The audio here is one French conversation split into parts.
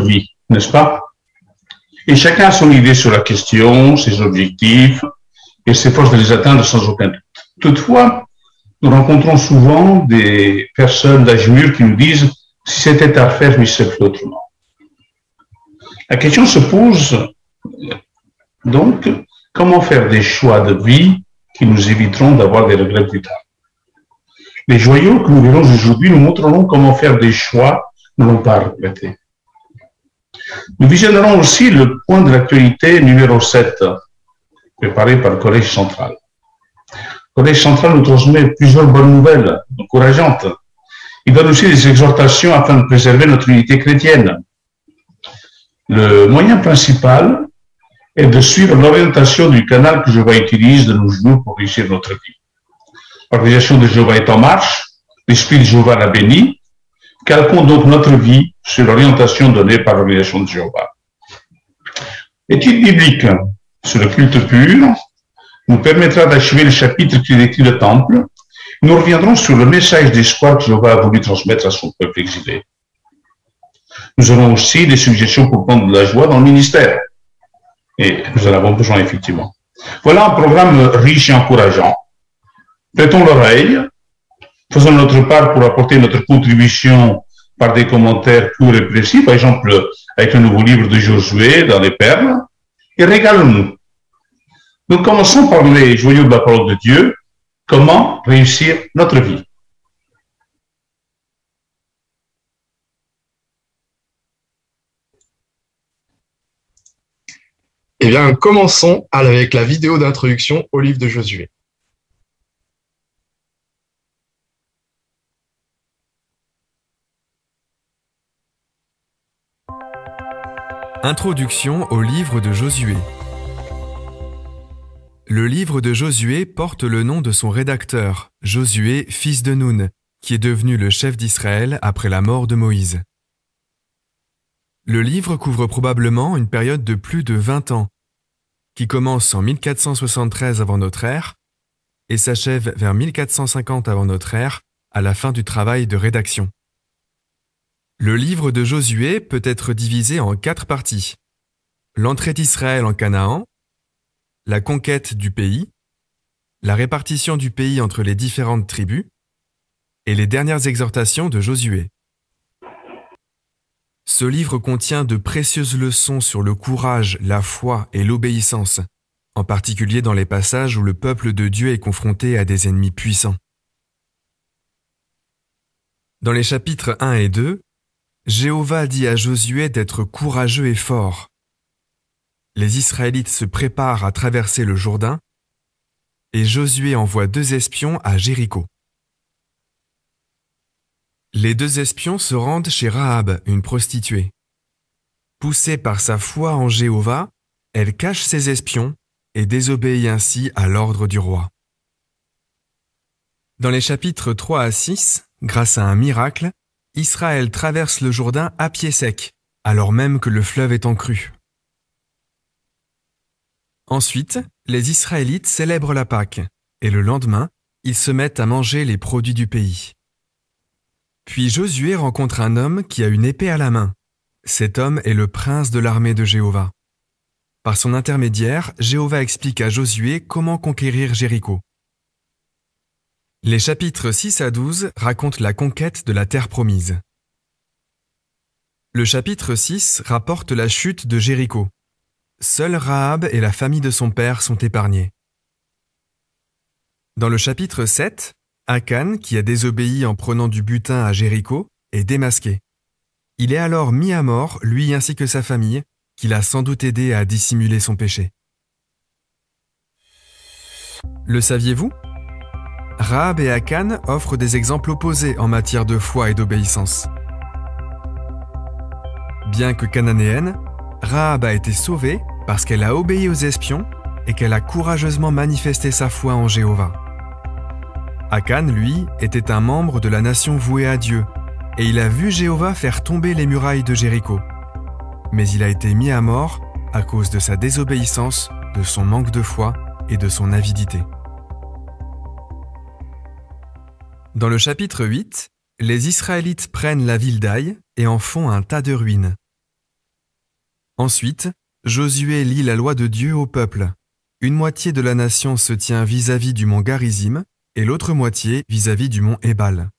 vie, n'est-ce pas? Et chacun a son idée sur la question, ses objectifs, et s'efforce de les atteindre sans aucun doute. Toutefois, nous rencontrons souvent des personnes d'âge mûr qui nous disent « si c'était à refaire, je m'y serais fait autrement ». La question se pose donc, comment faire des choix de vie qui nous éviteront d'avoir des regrets plus tard? Les joyaux que nous verrons aujourd'hui nous montreront comment faire des choix ne l'ont pas regretté. Nous visionnerons aussi le point de l'actualité numéro 7, préparé par le Collège central. Le Collège central nous transmet plusieurs bonnes nouvelles, encourageantes. Il donne aussi des exhortations afin de préserver notre unité chrétienne. Le moyen principal est de suivre l'orientation du canal que Jéhovah utilise de nos jours pour réussir notre vie. L'organisation de Jéhovah est en marche, l'Esprit de Jéhovah l'a béni. Calquons donc notre vie sur l'orientation donnée par l'organisation de Jéhovah. L'étude biblique sur le culte pur nous permettra d'achever le chapitre qui décrit le temple. Nous reviendrons sur le message d'espoir que Jéhovah a voulu transmettre à son peuple exilé. Nous aurons aussi des suggestions pour prendre de la joie dans le ministère. Et nous en avons besoin, effectivement. Voilà un programme riche et encourageant. Prêtons l'oreille, faisons notre part pour apporter notre contribution par des commentaires courts et précis, par exemple avec le nouveau livre de Josué dans les Perles, et régalons-nous. Nous commençons par les joyaux de la parole de Dieu, comment réussir notre vie. Eh bien, commençons avec la vidéo d'introduction au livre de Josué. Introduction au livre de Josué. Le livre de Josué porte le nom de son rédacteur, Josué, fils de Nun, qui est devenu le chef d'Israël après la mort de Moïse. Le livre couvre probablement une période de plus de 20 ans, qui commence en 1473 avant notre ère et s'achève vers 1450 avant notre ère, à la fin du travail de rédaction. Le livre de Josué peut être divisé en 4 parties. L'entrée d'Israël en Canaan, la conquête du pays, la répartition du pays entre les différentes tribus et les dernières exhortations de Josué. Ce livre contient de précieuses leçons sur le courage, la foi et l'obéissance, en particulier dans les passages où le peuple de Dieu est confronté à des ennemis puissants. Dans les chapitres 1 et 2, Jéhovah dit à Josué d'être courageux et fort. Les Israélites se préparent à traverser le Jourdain et Josué envoie 2 espions à Jéricho. Les 2 espions se rendent chez Rahab, une prostituée. Poussée par sa foi en Jéhovah, elle cache ses espions et désobéit ainsi à l'ordre du roi. Dans les chapitres 3 à 6, grâce à un miracle, Israël traverse le Jourdain à pied sec, alors même que le fleuve est en crue. Ensuite, les Israélites célèbrent la Pâque, et le lendemain, ils se mettent à manger les produits du pays. Puis Josué rencontre un homme qui a une épée à la main. Cet homme est le prince de l'armée de Jéhovah. Par son intermédiaire, Jéhovah explique à Josué comment conquérir Jéricho. Les chapitres 6 à 12 racontent la conquête de la terre promise. Le chapitre 6 rapporte la chute de Jéricho. Seul Rahab et la famille de son père sont épargnés. Dans le chapitre 7, Akan, qui a désobéi en prenant du butin à Jéricho, est démasqué. Il est alors mis à mort, lui ainsi que sa famille, qui l'a sans doute aidé à dissimuler son péché. Le saviez-vous ? Rahab et Akan offrent des exemples opposés en matière de foi et d'obéissance. Bien que cananéenne, Rahab a été sauvée parce qu'elle a obéi aux espions et qu'elle a courageusement manifesté sa foi en Jéhovah. Akan, lui, était un membre de la nation vouée à Dieu, et il a vu Jéhovah faire tomber les murailles de Jéricho. Mais il a été mis à mort à cause de sa désobéissance, de son manque de foi et de son avidité. Dans le chapitre 8, les Israélites prennent la ville d'Aï et en font un tas de ruines. Ensuite, Josué lit la loi de Dieu au peuple. Une moitié de la nation se tient vis-à-vis du mont Garizim et l'autre moitié vis-à-vis du mont Ébal.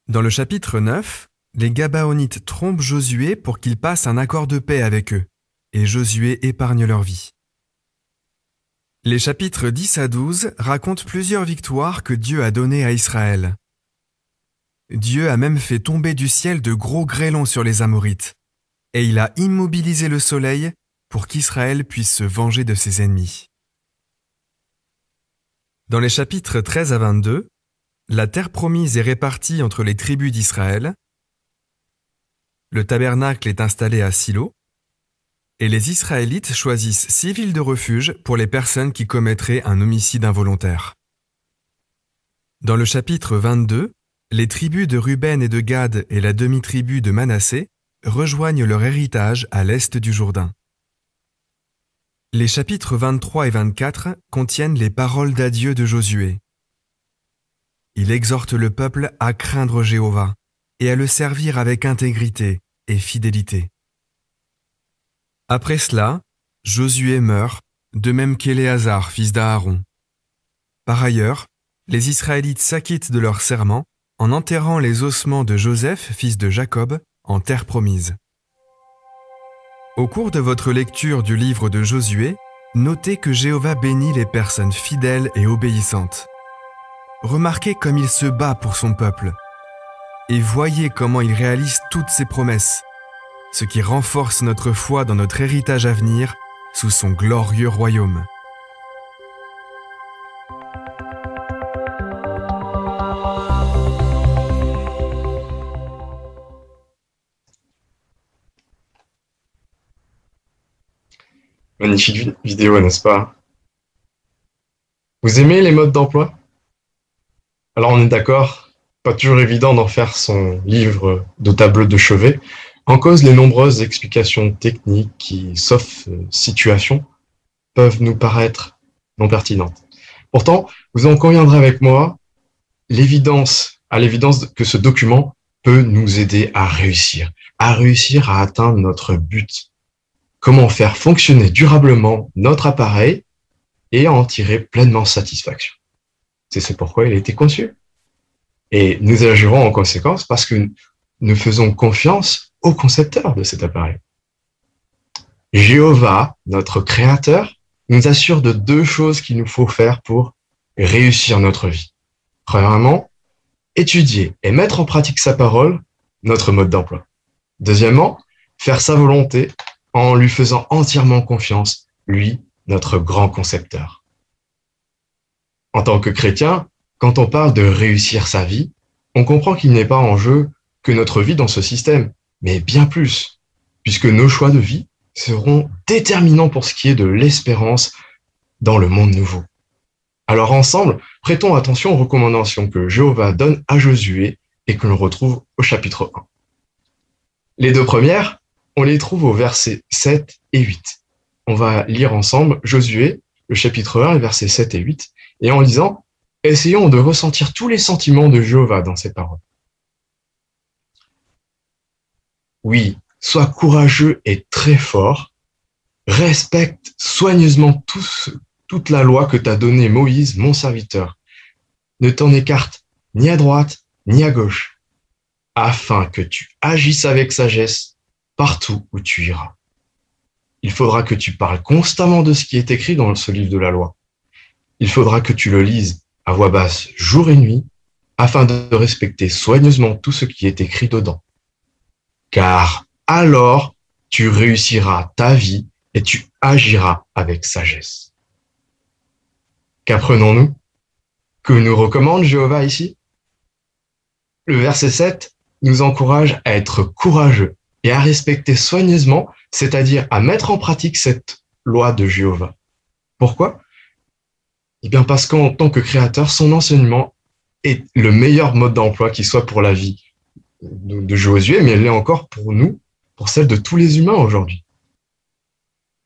Dans le chapitre 9, les Gabaonites trompent Josué pour qu'il passe un accord de paix avec eux, et Josué épargne leur vie. Les chapitres 10 à 12 racontent plusieurs victoires que Dieu a données à Israël. Dieu a même fait tomber du ciel de gros grêlons sur les Amorites, et il a immobilisé le soleil pour qu'Israël puisse se venger de ses ennemis. Dans les chapitres 13 à 22, la terre promise est répartie entre les tribus d'Israël, le tabernacle est installé à Silo, et les Israélites choisissent 6 villes de refuge pour les personnes qui commettraient un homicide involontaire. Dans le chapitre 22, les tribus de Ruben et de Gad et la demi-tribu de Manassé rejoignent leur héritage à l'est du Jourdain. Les chapitres 23 et 24 contiennent les paroles d'adieu de Josué. Il exhorte le peuple à craindre Jéhovah et à le servir avec intégrité et fidélité. Après cela, Josué meurt, de même qu'Éléazar, fils d'Aaron. Par ailleurs, les Israélites s'acquittent de leur serment en enterrant les ossements de Joseph, fils de Jacob, en terre promise. Au cours de votre lecture du livre de Josué, notez que Jéhovah bénit les personnes fidèles et obéissantes. Remarquez comme il se bat pour son peuple. Et voyez comment il réalise toutes ses promesses, ce qui renforce notre foi dans notre héritage à venir sous son glorieux royaume. Magnifique vidéo, n'est-ce pas? Vous aimez les modes d'emploi? Alors on est d'accord, pas toujours évident d'en faire son livre de tableau de chevet, en cause les nombreuses explications techniques qui, sauf situation, peuvent nous paraître non pertinentes. Pourtant, vous en conviendrez avec moi, à l'évidence que ce document peut nous aider à réussir à atteindre notre but. Comment faire fonctionner durablement notre appareil et en tirer pleinement satisfaction. C'est ce pourquoi il a été conçu. Et nous agirons en conséquence parce que nous faisons confiance au concepteur de cet appareil. Jéhovah, notre créateur, nous assure de 2 choses qu'il nous faut faire pour réussir notre vie. Premièrement, étudier et mettre en pratique sa parole, notre mode d'emploi. Deuxièmement, faire sa volonté en lui faisant entièrement confiance, lui, notre grand concepteur. En tant que chrétien, quand on parle de réussir sa vie, on comprend qu'il n'est pas en jeu que notre vie dans ce système, mais bien plus, puisque nos choix de vie seront déterminants pour ce qui est de l'espérance dans le monde nouveau. Alors ensemble, prêtons attention aux recommandations que Jéhovah donne à Josué et que l'on retrouve au chapitre 1. Les 2 premières, on les trouve au versets 7 et 8. On va lire ensemble Josué, le chapitre 1, les versets 7 et 8, et en lisant, essayons de ressentir tous les sentiments de Jéhovah dans ces paroles. Oui, sois courageux et très fort, respecte soigneusement toute la loi que t'a donnée Moïse, mon serviteur. Ne t'en écarte ni à droite ni à gauche, afin que tu agisses avec sagesse partout où tu iras. Il faudra que tu parles constamment de ce qui est écrit dans ce livre de la loi. Il faudra que tu le lises à voix basse jour et nuit, afin de respecter soigneusement tout ce qui est écrit dedans. Car alors tu réussiras ta vie et tu agiras avec sagesse. Qu'apprenons-nous? Que nous recommande Jéhovah ici? Le verset 7 nous encourage à être courageux et à respecter soigneusement, c'est-à-dire à mettre en pratique cette loi de Jéhovah. Pourquoi? Eh bien parce qu'en tant que créateur, son enseignement est le meilleur mode d'emploi qui soit pour la vie de Josué, mais elle l'est encore pour nous, pour celle de tous les humains aujourd'hui.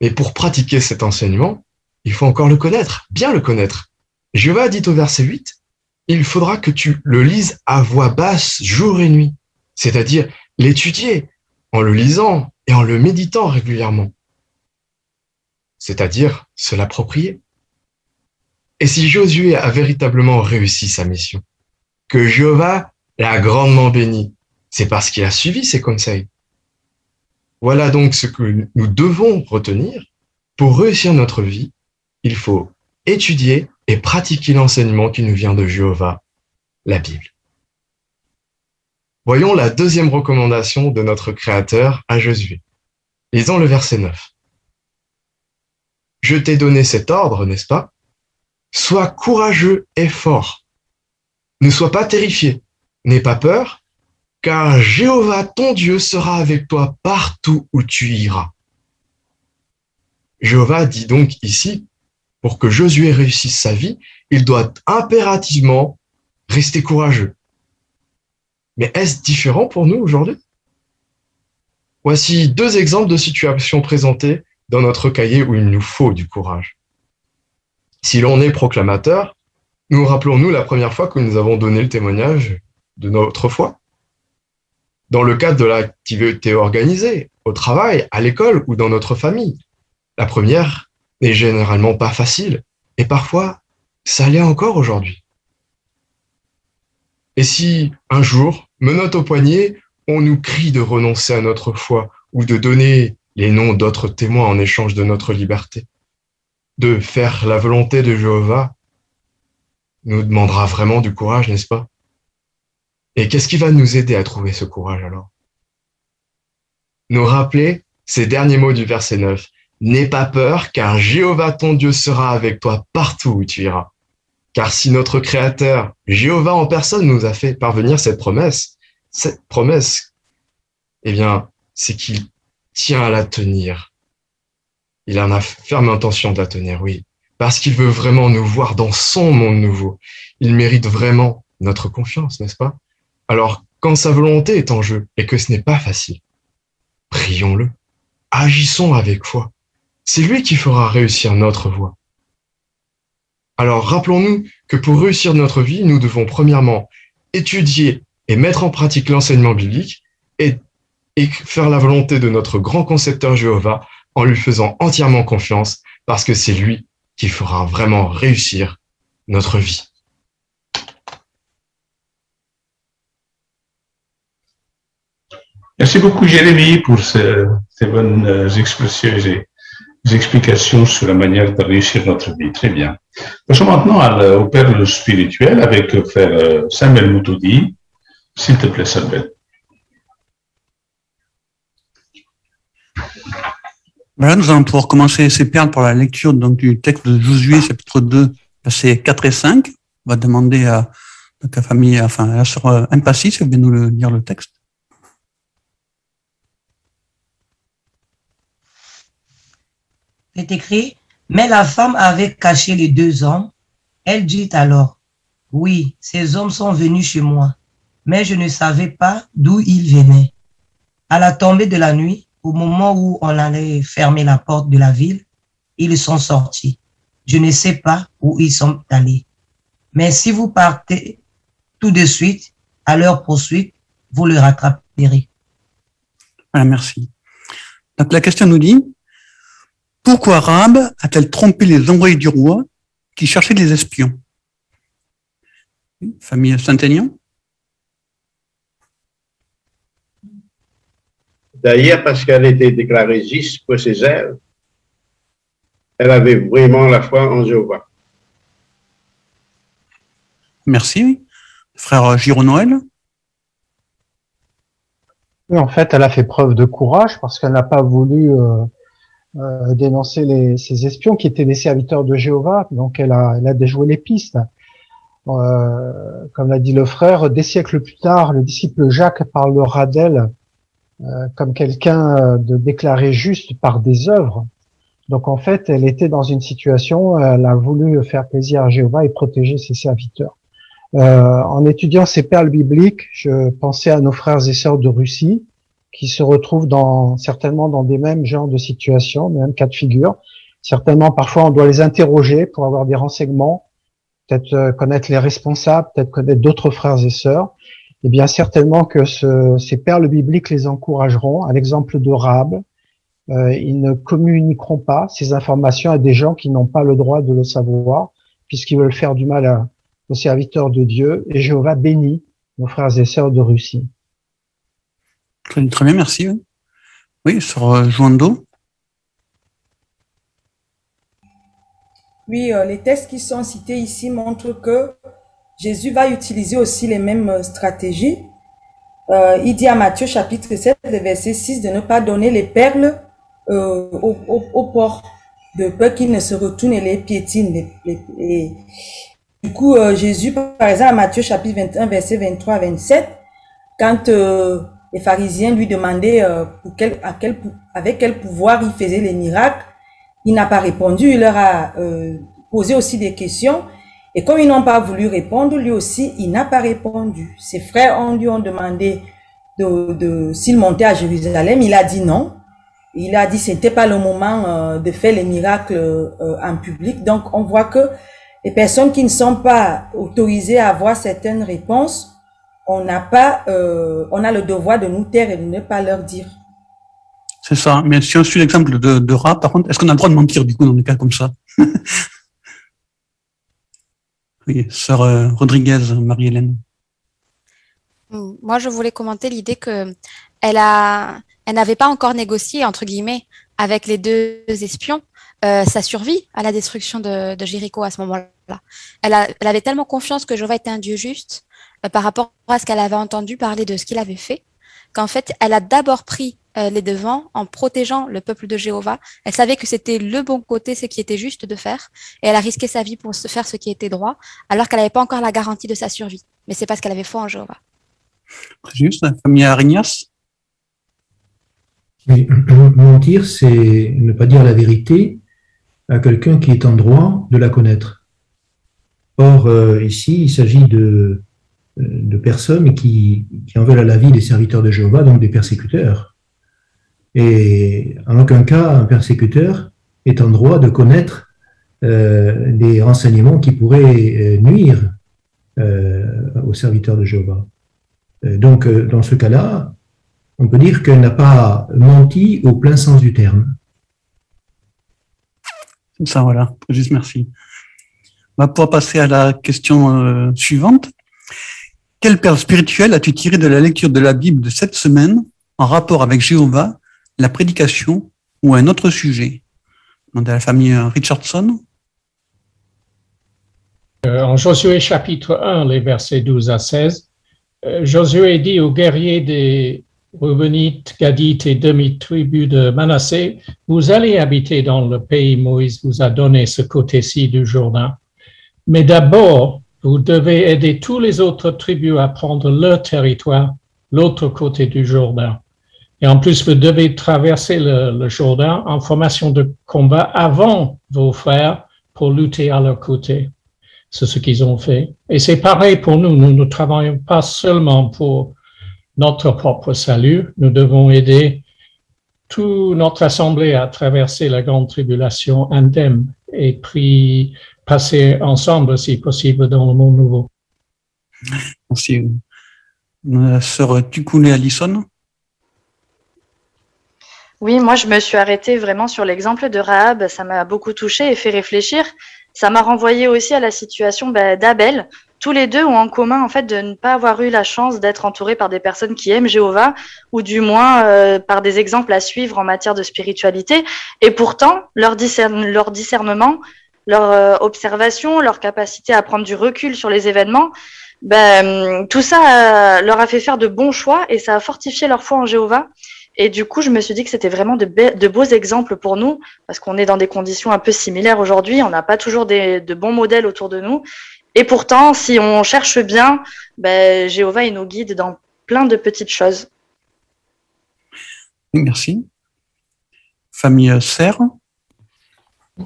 Et pour pratiquer cet enseignement, il faut encore le connaître, bien le connaître. Jéhovah dit au verset 8, il faudra que tu le lises à voix basse jour et nuit, c'est-à-dire l'étudier en le lisant et en le méditant régulièrement, c'est-à-dire se l'approprier. Et si Josué a véritablement réussi sa mission, que Jéhovah l'a grandement béni, c'est parce qu'il a suivi ses conseils. Voilà donc ce que nous devons retenir. Pour réussir notre vie, il faut étudier et pratiquer l'enseignement qui nous vient de Jéhovah, la Bible. Voyons la deuxième recommandation de notre Créateur à Josué. Lisons le verset 9. « Je t'ai donné cet ordre, n'est-ce pas? Sois courageux et fort. Ne sois pas terrifié, n'aie pas peur, car Jéhovah ton Dieu sera avec toi partout où tu iras. » Jéhovah dit donc ici, pour que Josué réussisse sa vie, il doit impérativement rester courageux. Mais est-ce différent pour nous aujourd'hui? Voici deux exemples de situations présentées dans notre cahier où il nous faut du courage. Si l'on est proclamateur, nous rappelons-nous la première fois que nous avons donné le témoignage de notre foi? Dans le cadre de l'activité organisée, au travail, à l'école ou dans notre famille. La première n'est généralement pas facile et parfois ça l'est encore aujourd'hui. Et si un jour, menottes au poignet, on nous crie de renoncer à notre foi ou de donner les noms d'autres témoins en échange de notre liberté, de faire la volonté de Jéhovah, nous demandera vraiment du courage, n'est-ce pas? Et qu'est-ce qui va nous aider à trouver ce courage alors? Nous rappeler ces derniers mots du verset 9. « N'aie pas peur, car Jéhovah ton Dieu sera avec toi partout où tu iras. » Car si notre Créateur, Jéhovah en personne, nous a fait parvenir cette promesse, eh bien, c'est qu'il tient à la tenir. Il en a ferme intention de la tenir, oui, parce qu'il veut vraiment nous voir dans son monde nouveau. Il mérite vraiment notre confiance, n'est-ce pas? Alors, quand sa volonté est en jeu et que ce n'est pas facile, prions-le, agissons avec foi. C'est lui qui fera réussir notre voie. Alors, rappelons-nous que pour réussir notre vie, nous devons premièrement étudier et mettre en pratique l'enseignement biblique et faire la volonté de notre grand concepteur Jéhovah en lui faisant entièrement confiance parce que c'est lui qui fera vraiment réussir notre vie. Merci beaucoup, Jérémie, pour ces bonnes explications sur la manière de réussir notre vie. Très bien. Passons maintenant au Père spirituel avec Frère Samuel Moutoudi. S'il te plaît, Samuel. Voilà, nous allons pouvoir commencer ces perles par la lecture donc, du texte de Josué, chapitre 2, versets 4 et 5. On va demander à la famille, enfin à la sœur Impassi, si elle veut nous lire le texte. C'est écrit, mais la femme avait caché les deux hommes. Elle dit alors, oui, ces hommes sont venus chez moi, mais je ne savais pas d'où ils venaient. À la tombée de la nuit, au moment où on allait fermer la porte de la ville, ils sont sortis. Je ne sais pas où ils sont allés. Mais si vous partez tout de suite à leur poursuite, vous le rattraperez. Voilà, merci. Donc la question nous dit, pourquoi Rahab a-t-elle trompé les envoyés du roi qui cherchaient des espions? Famille Saint-Aignan. D'ailleurs, parce qu'elle était déclarée juste pour ses ailes, elle avait vraiment la foi en Jéhovah. Merci. Frère Giraud-Noël. Oui, en fait, elle a fait preuve de courage parce qu'elle n'a pas voulu dénoncer ces espions qui étaient des serviteurs de Jéhovah. Donc, elle a déjoué les pistes. Comme l'a dit le frère, des siècles plus tard, le disciple Jacques parlera d'elle comme quelqu'un de déclaré juste par des œuvres. Donc, en fait, elle était dans une situation, elle a voulu faire plaisir à Jéhovah et protéger ses serviteurs. En étudiant ces perles bibliques, je pensais à nos frères et sœurs de Russie qui se retrouvent certainement dans des mêmes genres de situations, mêmes cas de figure. Certainement, parfois, on doit les interroger pour avoir des renseignements, peut-être connaître les responsables, peut-être connaître d'autres frères et sœurs. eh bien certainement que ces perles bibliques les encourageront. À l'exemple de Rahab, ils ne communiqueront pas ces informations à des gens qui n'ont pas le droit de le savoir, puisqu'ils veulent faire du mal aux serviteurs de Dieu. Et Jéhovah bénit nos frères et sœurs de Russie. Très bien, merci. Oui, sur Joando. Oui, les textes qui sont cités ici montrent que Jésus va utiliser aussi les mêmes stratégies. Il dit à Matthieu chapitre 7, verset 6, de ne pas donner les perles au porc, de peur qu'il ne se retourne et les piétine. Du coup, Jésus, par exemple, à Matthieu chapitre 21, verset 23 à 27, quand les pharisiens lui demandaient avec quel pouvoir il faisait les miracles, il n'a pas répondu, il leur a posé aussi des questions. Et comme ils n'ont pas voulu répondre, lui aussi, il n'a pas répondu. Ses frères lui ont demandé s'il montait à Jérusalem. Il a dit non. Il a dit que c'était pas le moment de faire les miracles en public. Donc, on voit que les personnes qui ne sont pas autorisées à avoir certaines réponses, on a le devoir de nous taire et de ne pas leur dire. C'est ça. Mais si on suit l'exemple de Ra, par contre, est-ce qu'on a le droit de mentir du coup dans des cas comme ça? Oui, sœur Rodriguez, Marie-Hélène. Moi, je voulais commenter l'idée que elle n'avait pas encore négocié, entre guillemets, avec les deux espions sa survie à la destruction de Jéricho à ce moment-là. Elle avait tellement confiance que Jéhovah était un Dieu juste par rapport à ce qu'elle avait entendu parler de ce qu'il avait fait, qu'en fait, elle a d'abord pris les devants en protégeant le peuple de Jéhovah. Elle savait que c'était le bon côté, ce qui était juste de faire, et elle a risqué sa vie pour faire ce qui était droit, alors qu'elle n'avait pas encore la garantie de sa survie. Mais c'est parce qu'elle avait foi en Jéhovah. Très juste, la famille Arignas. Oui, mentir, c'est ne pas dire la vérité à quelqu'un qui est en droit de la connaître. Or, ici, il s'agit de personnes qui en veulent à la vie des serviteurs de Jéhovah, donc des persécuteurs. Et en aucun cas, un persécuteur est en droit de connaître des renseignements qui pourraient nuire aux serviteurs de Jéhovah. Donc, dans ce cas-là, on peut dire qu'elle n'a pas menti au plein sens du terme. Ça, voilà. Juste merci. On va pouvoir passer à la question suivante. Quelle perle spirituelle as-tu tiré de la lecture de la Bible de cette semaine en rapport avec Jéhovah, la prédication ou un autre sujet? Demandez à la famille Richardson. En Josué chapitre 1, les versets 12 à 16, Josué dit aux guerriers des Reubenites, Gadites et demi-tribus de Manassé, vous allez habiter dans le pays Moïse vous a donné ce côté-ci du Jourdain. Mais d'abord, vous devez aider tous les autres tribus à prendre leur territoire, l'autre côté du Jourdain. Et en plus, vous devez traverser le Jourdain en formation de combat avant vos frères pour lutter à leur côté. C'est ce qu'ils ont fait. Et c'est pareil pour nous. Nous ne travaillons pas seulement pour notre propre salut. Nous devons aider toute notre assemblée à traverser la grande tribulation indemne et puis passer ensemble, si possible, dans le monde nouveau. Merci. Sœur Tukoulé Allison. Oui, moi, je me suis arrêtée vraiment sur l'exemple de Rahab. Ça m'a beaucoup touchée et fait réfléchir. Ça m'a renvoyé aussi à la situation d'Abel. Tous les deux ont en commun, en fait, de ne pas avoir eu la chance d'être entourés par des personnes qui aiment Jéhovah, ou du moins par des exemples à suivre en matière de spiritualité. Et pourtant, leur discernement, leur observation, leur capacité à prendre du recul sur les événements, tout ça leur a fait faire de bons choix et ça a fortifié leur foi en Jéhovah. Et du coup, je me suis dit que c'était vraiment de beaux exemples pour nous, parce qu'on est dans des conditions un peu similaires aujourd'hui. On n'a pas toujours de bons modèles autour de nous. Et pourtant, si on cherche bien, Jéhovah, il nous guide dans plein de petites choses. Merci. Famille Serre.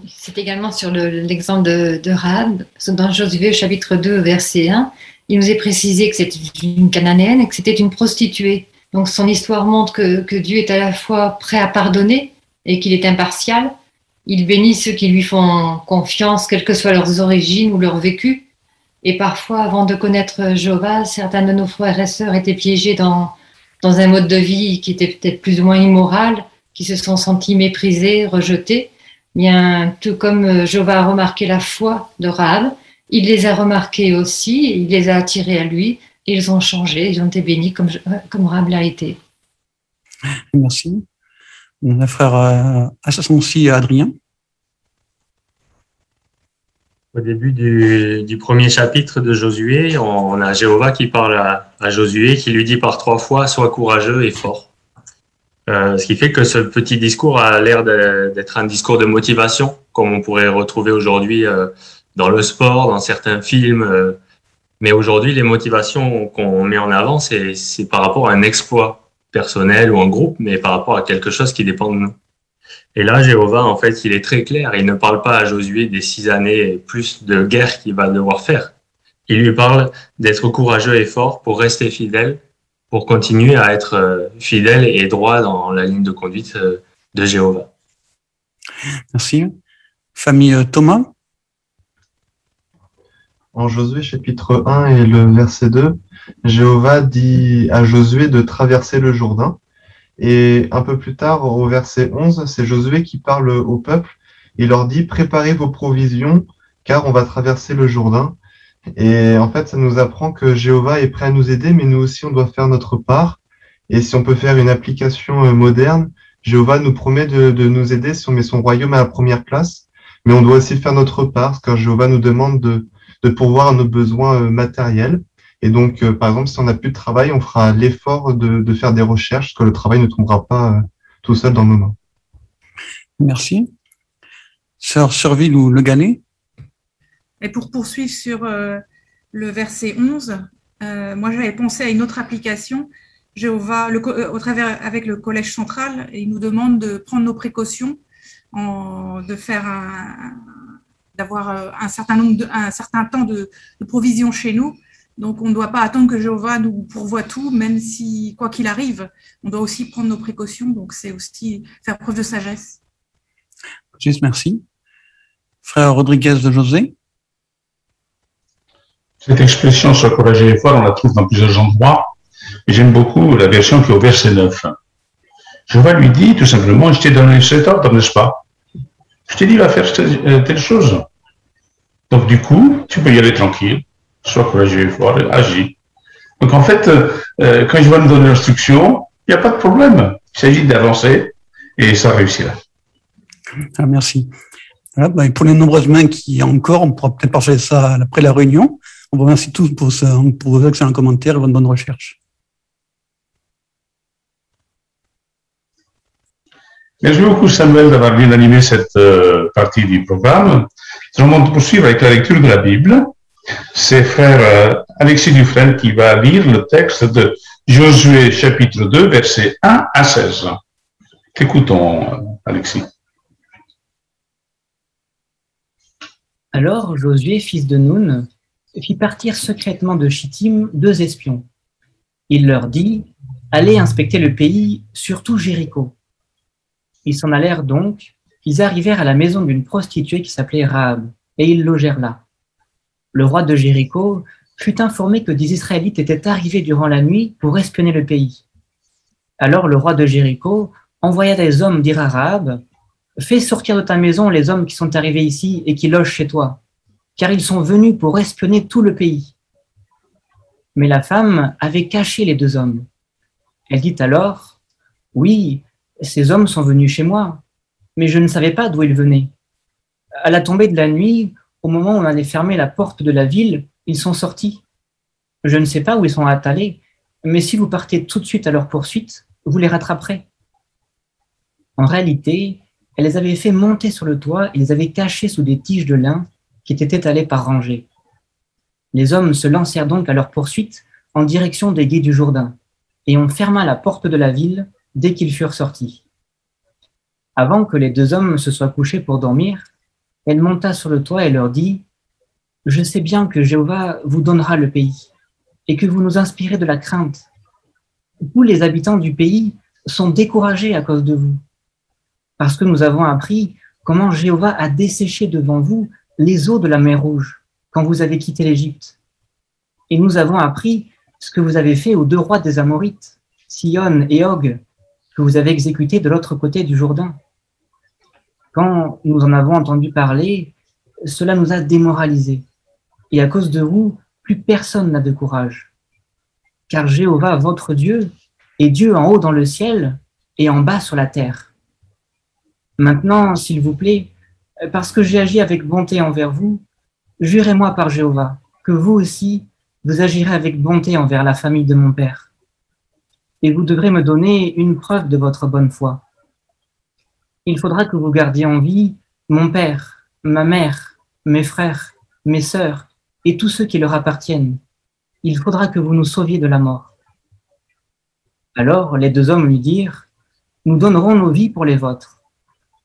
C'est également sur l'exemple de Rahab. Dans Josué, chapitre 2, verset 1, il nous est précisé que c'était une Cananéenne et que c'était une prostituée. Donc, son histoire montre que Dieu est à la fois prêt à pardonner et qu'il est impartial. Il bénit ceux qui lui font confiance, quelles que soient leurs origines ou leur vécu. Et parfois, avant de connaître Jéhovah, certains de nos frères et sœurs étaient piégés dans un mode de vie qui était peut-être plus ou moins immoral, qui se sont sentis méprisés, rejetés. Bien, tout comme Jéhovah a remarqué la foi de Rahab, il les a remarqués aussi, il les a attirés à lui, et ils ont changé, ils ont été bénis comme Rahab l'a été. Merci. Le frère Assassinci Adrien. Au début du premier chapitre de Josué, on a Jéhovah qui parle à Josué, qui lui dit par 3 fois « Sois courageux et fort ». Ce qui fait que ce petit discours a l'air d'être un discours de motivation, comme on pourrait retrouver aujourd'hui dans le sport, dans certains films. Mais aujourd'hui, les motivations qu'on met en avant, c'est par rapport à un exploit personnel ou en groupe, mais par rapport à quelque chose qui dépend de nous. Et là, Jéhovah, en fait, il est très clair. Il ne parle pas à Josué des 6 années et plus de guerre qu'il va devoir faire. Il lui parle d'être courageux et fort pour rester fidèle, pour continuer à être fidèle et droit dans la ligne de conduite de Jéhovah. Merci. Famille Thomas. En Josué chapitre 1 et le verset 2, Jéhovah dit à Josué de traverser le Jourdain. Et un peu plus tard, au verset 11, c'est Josué qui parle au peuple. Il leur dit « Préparez vos provisions, car on va traverser le Jourdain ». Et en fait, ça nous apprend que Jéhovah est prêt à nous aider, mais nous aussi, on doit faire notre part. Et si on peut faire une application moderne, Jéhovah nous promet de nous aider si on met son royaume à la première place. Mais on doit aussi faire notre part, car Jéhovah nous demande de pourvoir à nos besoins matériels. Et donc, par exemple, si on n'a plus de travail, on fera l'effort de faire des recherches, parce que le travail ne tombera pas tout seul dans nos mains. Merci. Sœur Surville ou Le Ganet. Et pour poursuivre sur le verset 11, moi j'avais pensé à une autre application. Jéhovah, avec le collège central, il nous demande de prendre nos précautions, d'avoir un certain temps de provision chez nous. Donc, on ne doit pas attendre que Jéhovah nous pourvoie tout, même si, quoi qu'il arrive, on doit aussi prendre nos précautions. Donc, c'est aussi faire preuve de sagesse. Juste, merci. Frère Rodriguez de José. Cette expression « sois courageux et fort », on la trouve dans plusieurs endroits. Et j'aime beaucoup la version qui est au verset 9. Jéhovah lui dit tout simplement « Je t'ai donné cet ordre, n'est-ce pas? Je t'ai dit, va faire telle chose. Donc, du coup, tu peux y aller tranquille. Sois courageux et fort, agis. » Donc, en fait, quand je vais nous donner l'instruction, il n'y a pas de problème. Il s'agit d'avancer et ça réussira. Ah, merci. Voilà, pour les nombreuses mains qui y a encore, on pourra peut-être partager ça après la réunion. On vous remercie tous pour vos excellents commentaires et votre bonne recherche. Merci beaucoup, Samuel, d'avoir bien animé cette partie du programme. Nous allons poursuivre avec la lecture de la Bible. C'est frère Alexis Dufresne qui va lire le texte de Josué chapitre 2, versets 1 à 16. Écoutons, Alexis. Alors Josué, fils de Nun, fit partir secrètement de Chittim 2 espions. Il leur dit « Allez inspecter le pays, surtout Jéricho. » Ils s'en allèrent donc, ils arrivèrent à la maison d'une prostituée qui s'appelait Rahab, et ils logèrent là. Le roi de Jéricho fut informé que des Israélites étaient arrivés durant la nuit pour espionner le pays. Alors le roi de Jéricho envoya des hommes dire à Rahab « Fais sortir de ta maison les hommes qui sont arrivés ici et qui logent chez toi, car ils sont venus pour espionner tout le pays. » Mais la femme avait caché les 2 hommes. Elle dit alors « Oui, ces hommes sont venus chez moi, mais je ne savais pas d'où ils venaient. À la tombée de la nuit, au moment où on allait fermer la porte de la ville, ils sont sortis. Je ne sais pas où ils sont allés, mais si vous partez tout de suite à leur poursuite, vous les rattraperez. » En réalité, elle les avait fait monter sur le toit et les avait cachés sous des tiges de lin qui étaient étalées par rangées. Les hommes se lancèrent donc à leur poursuite en direction des gués du Jourdain, et on ferma la porte de la ville dès qu'ils furent sortis. Avant que les 2 hommes se soient couchés pour dormir, elle monta sur le toit et leur dit « Je sais bien que Jéhovah vous donnera le pays, et que vous nous inspirez de la crainte. Tous les habitants du pays sont découragés à cause de vous, parce que nous avons appris comment Jéhovah a desséché devant vous les eaux de la mer Rouge, quand vous avez quitté l'Égypte. Et nous avons appris ce que vous avez fait aux 2 rois des Amorites, Sihon et Og, que vous avez exécutés de l'autre côté du Jourdain. Quand nous en avons entendu parler, cela nous a démoralisés. Et à cause de vous, plus personne n'a de courage. Car Jéhovah, votre Dieu, est Dieu en haut dans le ciel et en bas sur la terre. Maintenant, s'il vous plaît, parce que j'ai agi avec bonté envers vous, jurez-moi par Jéhovah que vous aussi, vous agirez avec bonté envers la famille de mon père. Et vous devrez me donner une preuve de votre bonne foi. Il faudra que vous gardiez en vie mon père, ma mère, mes frères, mes sœurs et tous ceux qui leur appartiennent. Il faudra que vous nous sauviez de la mort. Alors les 2 hommes lui dirent, « Nous donnerons nos vies pour les vôtres.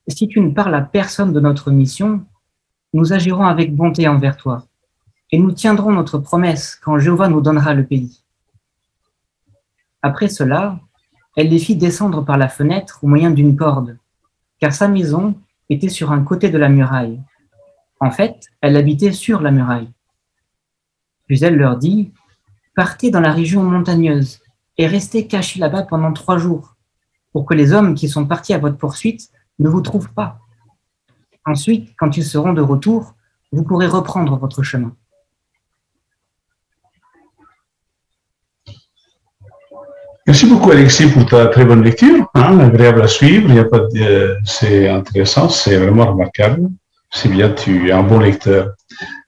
Si tu ne parles à personne de notre mission, nous agirons avec bonté envers toi, et nous tiendrons notre promesse quand Jéhovah nous donnera le pays. » Après cela, elle les fit descendre par la fenêtre au moyen d'une corde, car sa maison était sur un côté de la muraille. En fait, elle habitait sur la muraille. Puis elle leur dit, « Partez dans la région montagneuse et restez cachés là-bas pendant 3 jours, pour que les hommes qui sont partis à votre poursuite ne vous trouvent pas. Ensuite, quand ils seront de retour, vous pourrez reprendre votre chemin. » Merci beaucoup Alexis pour ta très bonne lecture, agréable à suivre, il y a pas c'est intéressant, c'est vraiment remarquable, c'est bien, tu es un bon lecteur.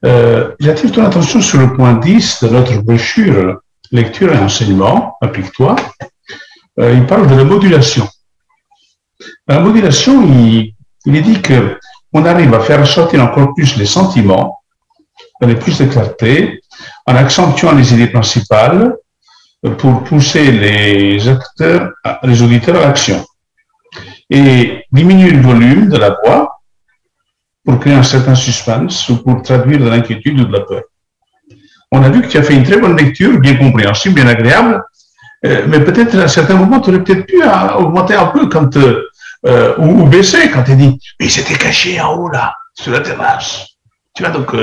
J'attire ton attention sur le point 10 de notre brochure Lecture et enseignement, applique-toi. Il parle de la modulation. Dans la modulation, il est dit qu'on arrive à faire ressortir encore plus les sentiments, donner plus de clarté, en accentuant les idées principales, pour pousser les auditeurs à l'action. Et diminuer le volume de la voix pour créer un certain suspense ou pour traduire de l'inquiétude ou de la peur. On a vu que tu as fait une très bonne lecture, bien compréhensible, bien agréable, mais peut-être à certains moments, tu aurais peut-être pu augmenter un peu ou baisser quand tu dis « mais il s'était caché en haut là, sur la terrasse ». Tu vois, donc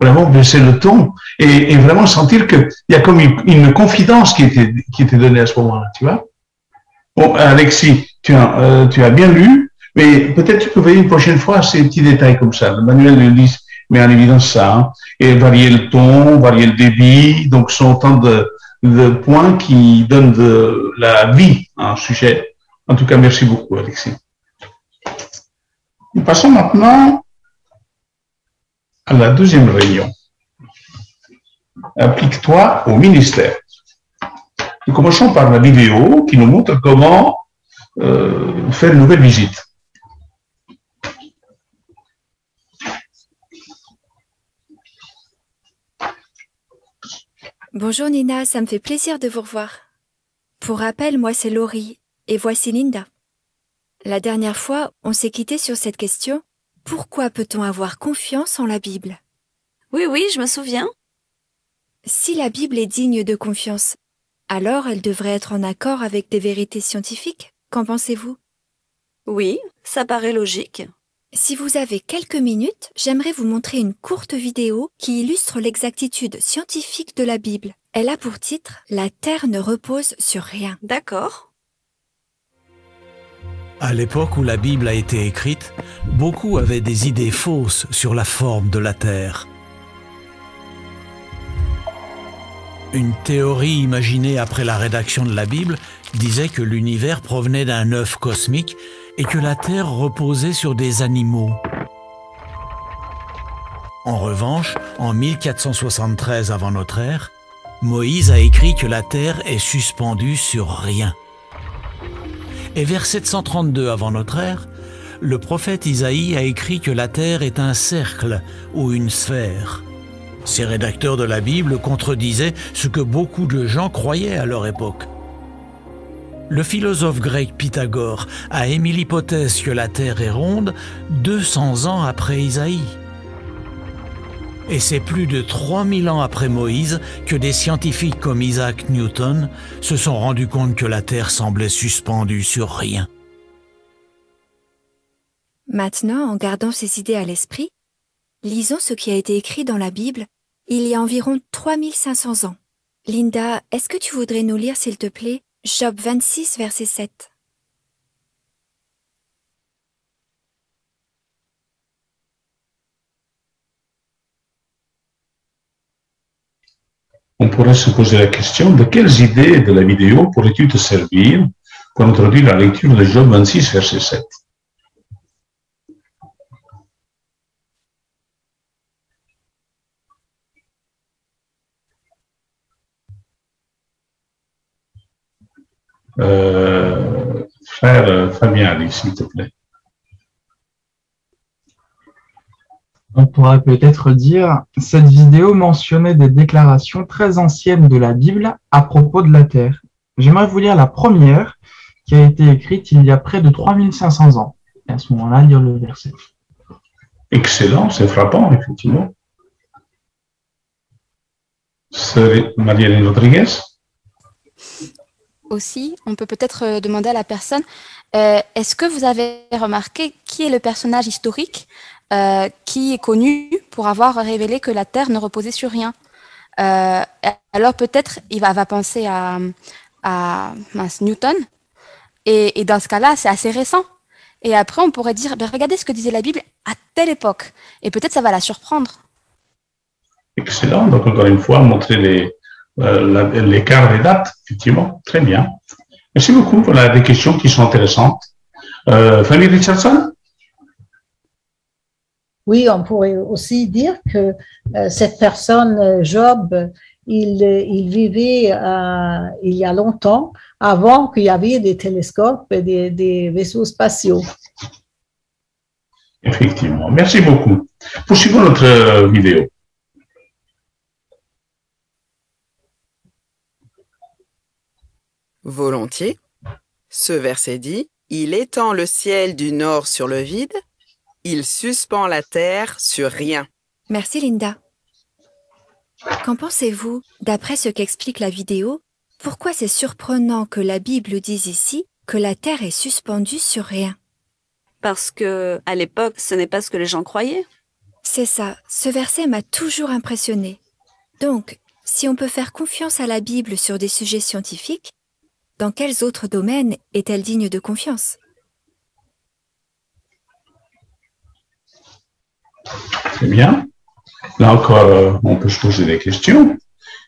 vraiment baisser le ton et vraiment sentir qu'il y a comme une confidence qui était donnée à ce moment-là, tu vois. Bon, Alexis, tu as bien lu, mais peut-être tu peux veiller une prochaine fois à ces petits détails comme ça. Le manuel de Lise met en évidence ça, et varier le ton, varier le débit, donc ce sont autant de points qui donnent de la vie à un sujet. En tout cas, merci beaucoup, Alexis. Nous passons maintenant à la deuxième réunion. Applique-toi au ministère. Nous commençons par la vidéo qui nous montre comment faire une nouvelle visite. Bonjour Nina, ça me fait plaisir de vous revoir. Pour rappel, moi c'est Laurie et voici Linda. La dernière fois, on s'est quitté sur cette question. Pourquoi peut-on avoir confiance en la Bible? Oui, je me souviens. Si la Bible est digne de confiance, alors elle devrait être en accord avec des vérités scientifiques. Qu'en pensez-vous? Oui, ça paraît logique. Si vous avez quelques minutes, j'aimerais vous montrer une courte vidéo qui illustre l'exactitude scientifique de la Bible. Elle a pour titre « La Terre ne repose sur rien ». D'accord. À l'époque où la Bible a été écrite, beaucoup avaient des idées fausses sur la forme de la Terre. Une théorie imaginée après la rédaction de la Bible disait que l'univers provenait d'un œuf cosmique et que la Terre reposait sur des animaux. En revanche, en 1473 avant notre ère, Moïse a écrit que la Terre est suspendue sur rien. Et vers 732 avant notre ère, le prophète Isaïe a écrit que la Terre est un cercle ou une sphère. Ces rédacteurs de la Bible contredisaient ce que beaucoup de gens croyaient à leur époque. Le philosophe grec Pythagore a émis l'hypothèse que la Terre est ronde 200 ans après Isaïe. Et c'est plus de 3000 ans après Moïse que des scientifiques comme Isaac Newton se sont rendus compte que la Terre semblait suspendue sur rien. Maintenant, en gardant ces idées à l'esprit, lisons ce qui a été écrit dans la Bible il y a environ 3500 ans. Linda, est-ce que tu voudrais nous lire, s'il te plaît, Job 26, verset 7? On pourrait se poser la question de quelles idées de la vidéo pourrais-tu te servir pour introduire la lecture de Job 26, verset 7? Frère Fabien, s'il te plaît. On pourrait peut-être dire, cette vidéo mentionnait des déclarations très anciennes de la Bible à propos de la Terre. J'aimerais vous lire la première qui a été écrite il y a près de 3500 ans. Et à ce moment-là, lire le verset. Excellent, c'est frappant, effectivement. C'est Marie-Hélène Rodriguez. Aussi, on peut peut-être demander à la personne, est-ce que vous avez remarqué qui est le personnage historique qui est connu pour avoir révélé que la Terre ne reposait sur rien? Alors peut-être il va penser à Newton, et dans ce cas-là, c'est assez récent. Et après, on pourrait dire, regardez ce que disait la Bible à telle époque, et peut-être ça va la surprendre. Excellent, donc encore une fois, montrer l'écart des dates, effectivement, très bien. Merci beaucoup, voilà des questions qui sont intéressantes. Fanny Richardson? Oui, on pourrait aussi dire que cette personne, Job, il vivait il y a longtemps, avant qu'il y avait des télescopes et des vaisseaux spatiaux. Effectivement. Merci beaucoup. Poursuivons notre vidéo. Volontiers. Ce verset dit, « Il étend le ciel du nord sur le vide, il suspend la terre sur rien. » Merci Linda. Qu'en pensez-vous, d'après ce qu'explique la vidéo, pourquoi c'est surprenant que la Bible dise ici que la terre est suspendue sur rien? Parce que, à l'époque, ce n'est pas ce que les gens croyaient. C'est ça, ce verset m'a toujours impressionné. Donc, si on peut faire confiance à la Bible sur des sujets scientifiques, dans quels autres domaines est-elle digne de confiance? Très bien. Là encore, on peut se poser des questions.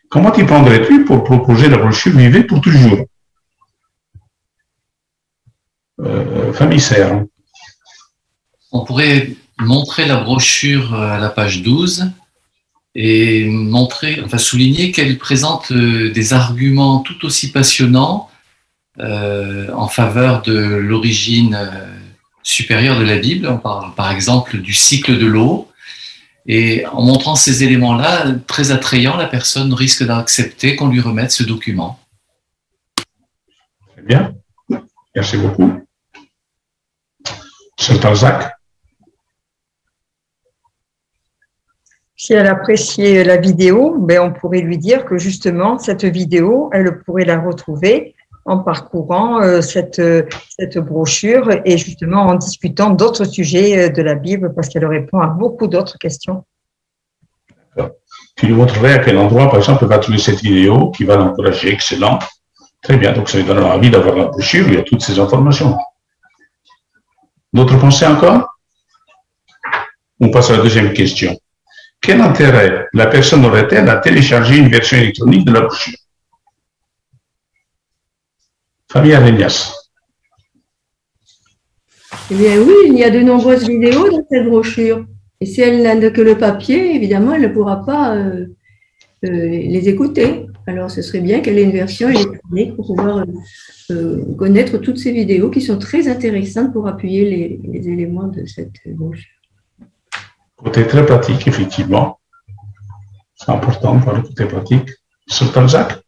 Comment t'y prendrais-tu pour proposer la brochure Vivez pour toujours? Famille Serre. On pourrait montrer la brochure à la page 12 et souligner qu'elle présente des arguments tout aussi passionnants en faveur de l'origine supérieure de la Bible. On parle par exemple du cycle de l'eau. Et en montrant ces éléments-là, très attrayants, la personne risque d'accepter qu'on lui remette ce document. Très bien. Merci beaucoup. Sœur Talzac. Si elle appréciait la vidéo, on pourrait lui dire que justement, cette vidéo, elle pourrait la retrouver en parcourant cette brochure et justement en discutant d'autres sujets de la Bible parce qu'elle répond à beaucoup d'autres questions. D'accord. Tu lui montrerais à quel endroit, par exemple, elle va trouver cette vidéo qui va l'encourager. Excellent. Très bien. Donc, ça lui donnera envie d'avoir la brochure. Il y a toutes ces informations. D'autres pensées encore? On passe à la deuxième question. Quel intérêt la personne aurait-elle à télécharger une version électronique de la brochure? Famille Arénias. Eh bien oui, il y a de nombreuses vidéos dans cette brochure. Et si elle n'a que le papier, évidemment, elle ne pourra pas les écouter. Alors ce serait bien qu'elle ait une version électronique pour pouvoir connaître toutes ces vidéos qui sont très intéressantes pour appuyer les éléments de cette brochure. Côté très pratique, effectivement. C'est important de voir le côté pratique. Sur Talzac.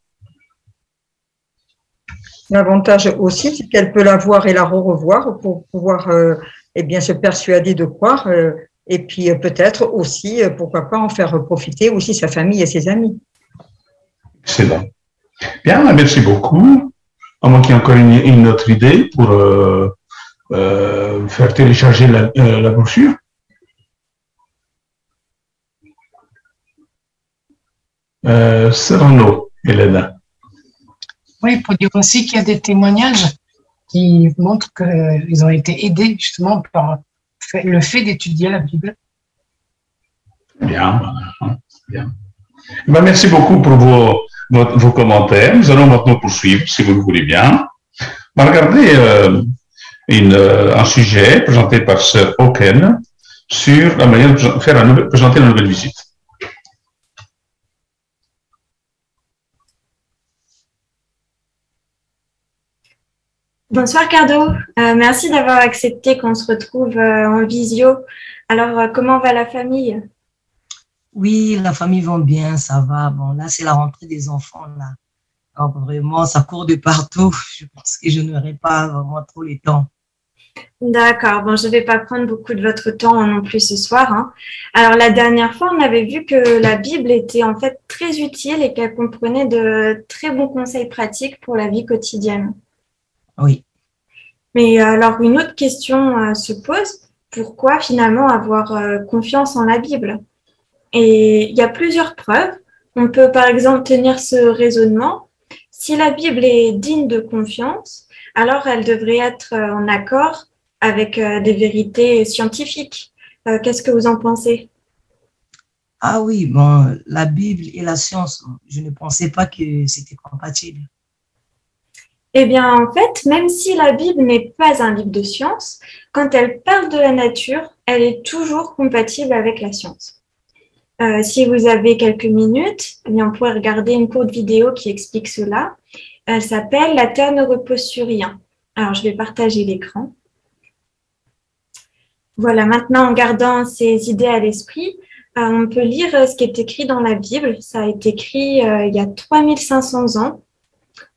L'avantage aussi, c'est qu'elle peut la voir et la revoir pour pouvoir se persuader de croire et puis peut-être aussi, pourquoi pas, en faire profiter aussi sa famille et ses amis. Excellent. Bien, merci beaucoup. À moins qu'il y ait encore une autre idée pour faire télécharger la, la brochure. Serrano, Elena. Oui, pour dire aussi qu'il y a des témoignages qui montrent qu'ils ont été aidés justement par le fait d'étudier la Bible. Bien, bien. Ben, merci beaucoup pour vos commentaires. Nous allons maintenant poursuivre, si vous le voulez bien. On va regarder un sujet présenté par Sir Hawken sur la manière de présenter la nouvelle visite. Bonsoir Cardo, merci d'avoir accepté qu'on se retrouve en visio. Alors, comment va la famille? Oui, la famille va bien, ça va. Bon, là, c'est la rentrée des enfants, là. Alors, vraiment, ça court de partout. Je pense que je n'aurai pas vraiment trop le temps. D'accord, bon, je ne vais pas prendre beaucoup de votre temps non plus ce soir, hein. Alors, la dernière fois, on avait vu que la Bible était en fait très utile et qu'elle comprenait de très bons conseils pratiques pour la vie quotidienne. Oui. Mais alors, une autre question se pose. Pourquoi finalement avoir confiance en la Bible? Et il y a plusieurs preuves. On peut par exemple tenir ce raisonnement. Si la Bible est digne de confiance, alors elle devrait être en accord avec des vérités scientifiques. Qu'est-ce que vous en pensez? Ah oui, bon, la Bible et la science, je ne pensais pas que c'était compatible. Eh bien, en fait, même si la Bible n'est pas un livre de science, quand elle parle de la nature, elle est toujours compatible avec la science. Si vous avez quelques minutes, eh bien, on pourrait regarder une courte vidéo qui explique cela. Elle s'appelle « La Terre ne repose sur rien ». Alors, je vais partager l'écran. Voilà, maintenant, en gardant ces idées à l'esprit, on peut lire ce qui est écrit dans la Bible. Ça a été écrit il y a 3500 ans.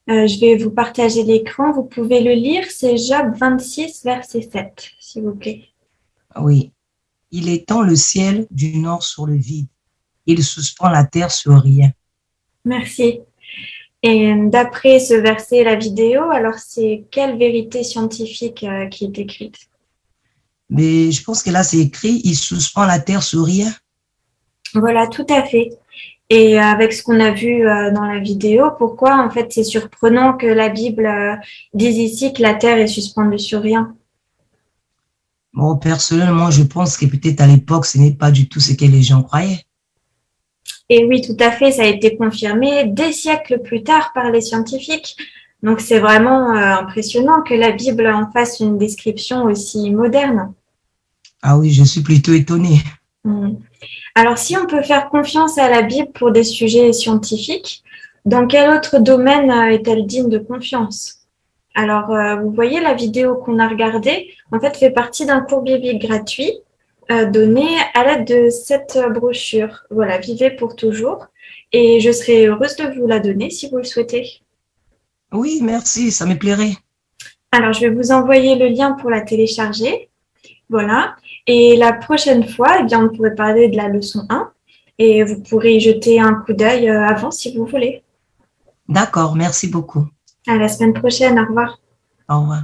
Je vais vous partager l'écran. Vous pouvez le lire. C'est Job 26, verset 7, s'il vous plaît. Oui. Il étend le ciel du nord sur le vide. Il suspend la terre sur rien. Merci. Et d'après ce verset et la vidéo, alors c'est quelle vérité scientifique qui est écrite? Mais je pense que là, c'est écrit « Il suspend la terre sur rien ». Voilà, tout à fait. Et avec ce qu'on a vu dans la vidéo, pourquoi en fait c'est surprenant que la Bible dise ici que la terre est suspendue sur rien? Bon, personnellement, je pense que peut-être à l'époque, ce n'est pas du tout ce que les gens croyaient. Et oui, tout à fait, ça a été confirmé des siècles plus tard par les scientifiques. Donc c'est vraiment impressionnant que la Bible en fasse une description aussi moderne. Ah oui, je suis plutôt étonnée. Alors, si on peut faire confiance à la Bible pour des sujets scientifiques, dans quel autre domaine est-elle digne de confiance? Alors, vous voyez, la vidéo qu'on a regardée, en fait, fait partie d'un cours biblique gratuit donné à l'aide de cette brochure. Voilà, Vivez pour toujours. Et je serai heureuse de vous la donner si vous le souhaitez. Oui, merci, ça me plairait. Alors, je vais vous envoyer le lien pour la télécharger. Voilà. Et la prochaine fois, eh bien, on pourrait parler de la leçon 1 et vous pourrez y jeter un coup d'œil avant si vous voulez. D'accord, merci beaucoup. À la semaine prochaine, au revoir. Au revoir.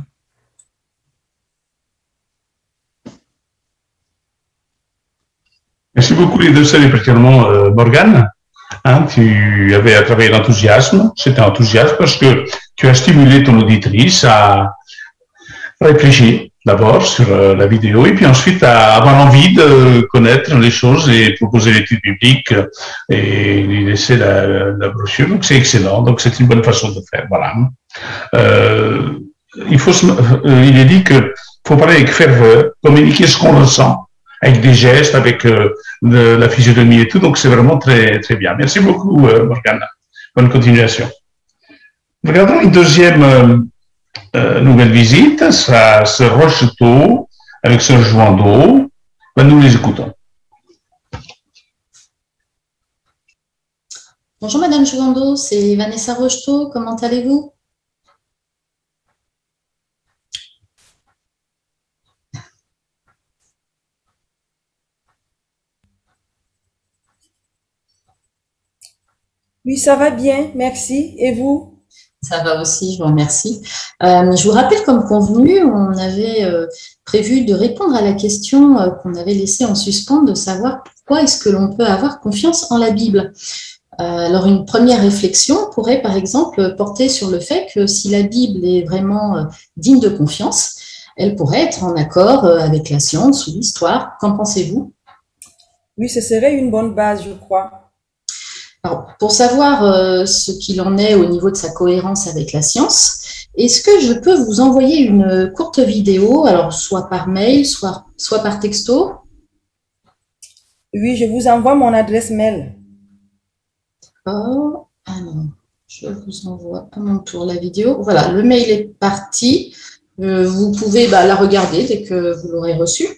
Merci beaucoup les deux sœurs et particulièrement Morgane. Hein, tu avais à travailler l'enthousiasme. C'était enthousiasme parce que tu as stimulé ton auditrice à réfléchir d'abord sur la vidéo et puis ensuite à avoir envie de connaître les choses et proposer l'étude biblique et lui laisser la brochure. Donc c'est excellent. Donc c'est une bonne façon de faire. Voilà. Il est dit que faut parler avec ferveur, communiquer ce qu'on ressent, avec des gestes, avec la physionomie et tout. Donc c'est vraiment très très bien. Merci beaucoup Morgane. Bonne continuation. Regardons une deuxième nouvelle visite, ça se Rocheteau avec Sœur Joando. Nous les écoutons. Bonjour Madame Joando, c'est Vanessa Rocheteau, comment allez-vous? Oui, ça va bien, merci. Et vous? Ça va aussi, je vous remercie. Je vous rappelle, comme convenu, on avait prévu de répondre à la question qu'on avait laissée en suspens, de savoir pourquoi est-ce que l'on peut avoir confiance en la Bible. Alors, une première réflexion pourrait, par exemple, porter sur le fait que si la Bible est vraiment digne de confiance, elle pourrait être en accord avec la science ou l'histoire. Qu'en pensez-vous? Oui, ce serait une bonne base, je crois. Alors, pour savoir ce qu'il en est au niveau de sa cohérence avec la science, est-ce que je peux vous envoyer une courte vidéo, alors soit par mail, soit par texto? Oui, je vous envoie mon adresse mail. Oh, alors, je vous envoie à mon tour la vidéo. Voilà, le mail est parti. Vous pouvez la regarder dès que vous l'aurez reçu.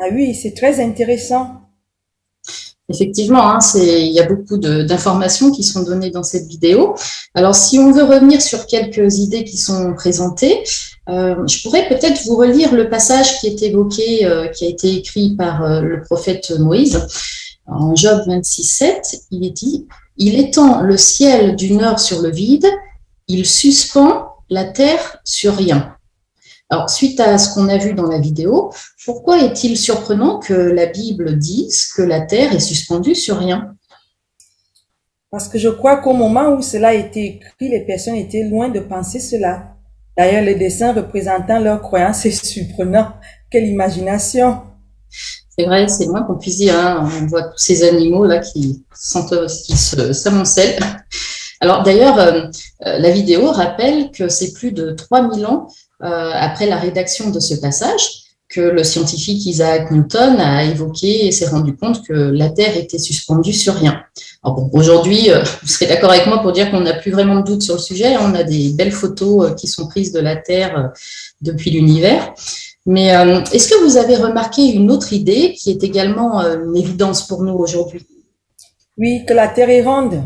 Ah oui, c'est très intéressant. Effectivement, hein, il y a beaucoup d'informations qui sont données dans cette vidéo. Alors, si on veut revenir sur quelques idées qui sont présentées, je pourrais peut-être vous relire le passage qui est évoqué, qui a été écrit par le prophète Moïse. En Job 26,7, il est dit « Il étend le ciel du nord sur le vide, il suspend la terre sur rien ». Alors, suite à ce qu'on a vu dans la vidéo, pourquoi est-il surprenant que la Bible dise que la terre est suspendue sur rien? Parce que je crois qu'au moment où cela a été écrit, les personnes étaient loin de penser cela. D'ailleurs, les dessins représentant leur croyance, c'est surprenant. Quelle imagination! C'est vrai, c'est moins qu'on puisse dire. Hein. On voit tous ces animaux-là qui s'amoncellent. Alors, d'ailleurs, la vidéo rappelle que c'est plus de 3000 ans après la rédaction de ce passage que le scientifique Isaac Newton a évoqué et s'est rendu compte que la Terre était suspendue sur rien. Alors bon, aujourd'hui, vous serez d'accord avec moi pour dire qu'on n'a plus vraiment de doute sur le sujet. On a des belles photos qui sont prises de la Terre depuis l'univers. Mais est-ce que vous avez remarqué une autre idée qui est également une évidence pour nous aujourd'hui? Oui, que la Terre est ronde.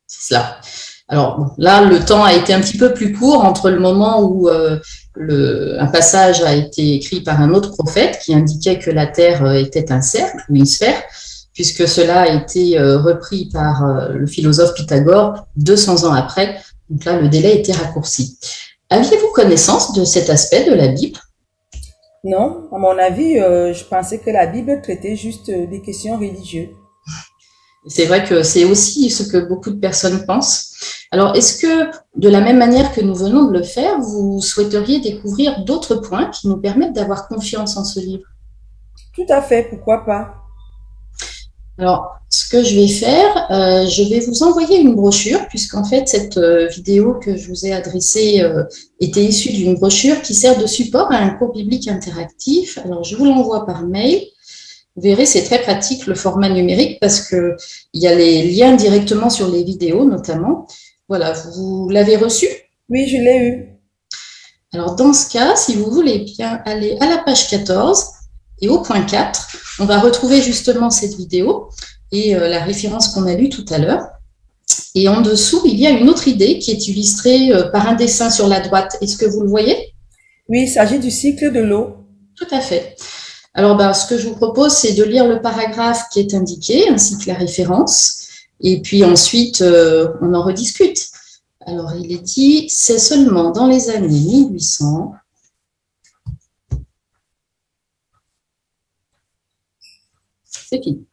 C'est cela. Alors bon, là, le temps a été un petit peu plus court entre le moment où un passage a été écrit par un autre prophète qui indiquait que la Terre était un cercle ou une sphère, puisque cela a été repris par le philosophe Pythagore 200 ans après. Donc là, le délai était raccourci. Aviez-vous connaissance de cet aspect de la Bible? Non, à mon avis, je pensais que la Bible traitait juste des questions religieuses. C'est vrai que c'est aussi ce que beaucoup de personnes pensent. Alors, est-ce que, de la même manière que nous venons de le faire, vous souhaiteriez découvrir d'autres points qui nous permettent d'avoir confiance en ce livre? Tout à fait, pourquoi pas? Alors, ce que je vais faire, je vais vous envoyer une brochure, puisqu'en fait, cette vidéo que je vous ai adressée était issue d'une brochure qui sert de support à un cours biblique interactif. Alors, je vous l'envoie par mail. Vous verrez, c'est très pratique le format numérique parce qu'il y a les liens directement sur les vidéos notamment. Voilà, vous l'avez reçu? Oui, je l'ai eu. Alors, dans ce cas, si vous voulez bien aller à la page 14 et au point 4, on va retrouver justement cette vidéo et la référence qu'on a lue tout à l'heure. Et en dessous, il y a une autre idée qui est illustrée par un dessin sur la droite. Est-ce que vous le voyez? Oui, il s'agit du cycle de l'eau. Tout à fait. Alors, ce que je vous propose, c'est de lire le paragraphe qui est indiqué, ainsi que la référence, et puis ensuite, on en rediscute. Alors, il est dit, c'est seulement dans les années 1800 c'est fini.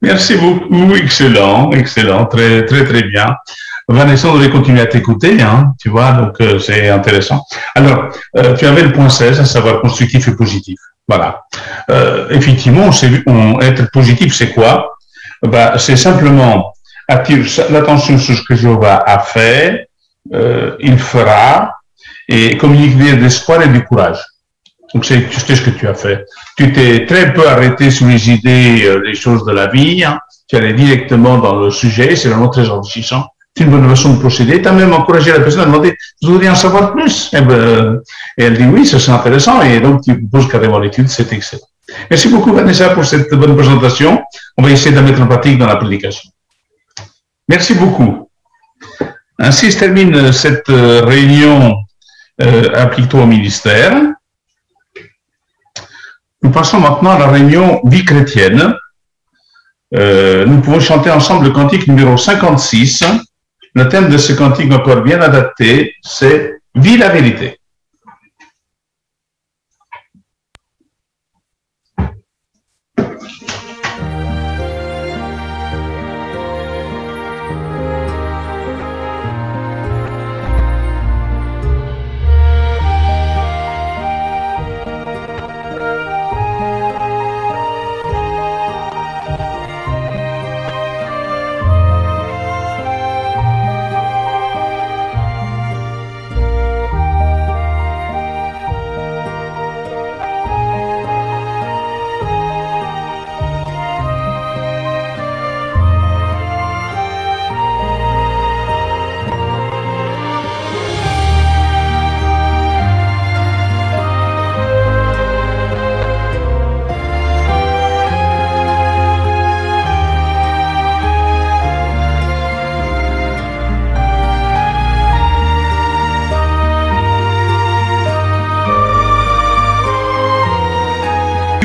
Merci beaucoup, excellent, excellent, très, très, très bien. Vanessa, on devait continuer à t'écouter, hein, tu vois, donc c'est intéressant. Alors, tu avais le point 16, à savoir constructif et positif. Voilà. Effectivement, être positif, c'est quoi? C'est simplement attirer l'attention sur ce que Jéhovah a fait, il fera, et communiquer de l'espoir et du courage. Donc, c'est ce que tu as fait. Tu t'es très peu arrêté sur les idées, les choses de la vie, hein. Tu allais directement dans le sujet, c'est vraiment très enrichissant. C'est une bonne façon de procéder. Tu as même encouragé la personne à demander, je voudrais en savoir plus. Et elle dit oui, ça c'est intéressant. Et donc, tu proposes carrément l'étude, c'est excellent. Merci beaucoup, Vanessa, pour cette bonne présentation. On va essayer de la mettre en pratique dans la prédication. Merci beaucoup. Ainsi se termine cette réunion Applique-toi au ministère. Nous passons maintenant à la réunion vie chrétienne. Nous pouvons chanter ensemble le cantique numéro 56. Le thème de ce cantique encore bien adapté, c'est « Vis la vérité ».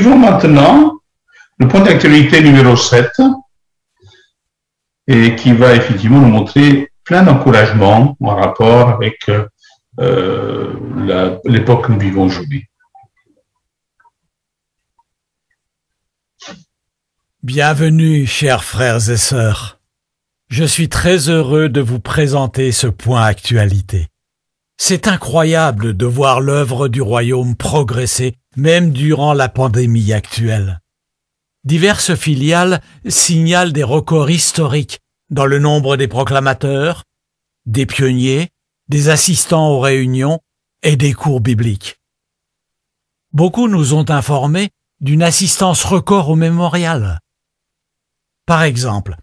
suivons maintenant le point d'actualité numéro 7 et qui va effectivement nous montrer plein d'encouragements en rapport avec l'époque que nous vivons aujourd'hui. Bienvenue, chers frères et sœurs. Je suis très heureux de vous présenter ce point actualité. C'est incroyable de voir l'œuvre du royaume progresser, même durant la pandémie actuelle. Diverses filiales signalent des records historiques dans le nombre des proclamateurs, des pionniers, des assistants aux réunions et des cours bibliques. Beaucoup nous ont informés d'une assistance record au mémorial. Par exemple,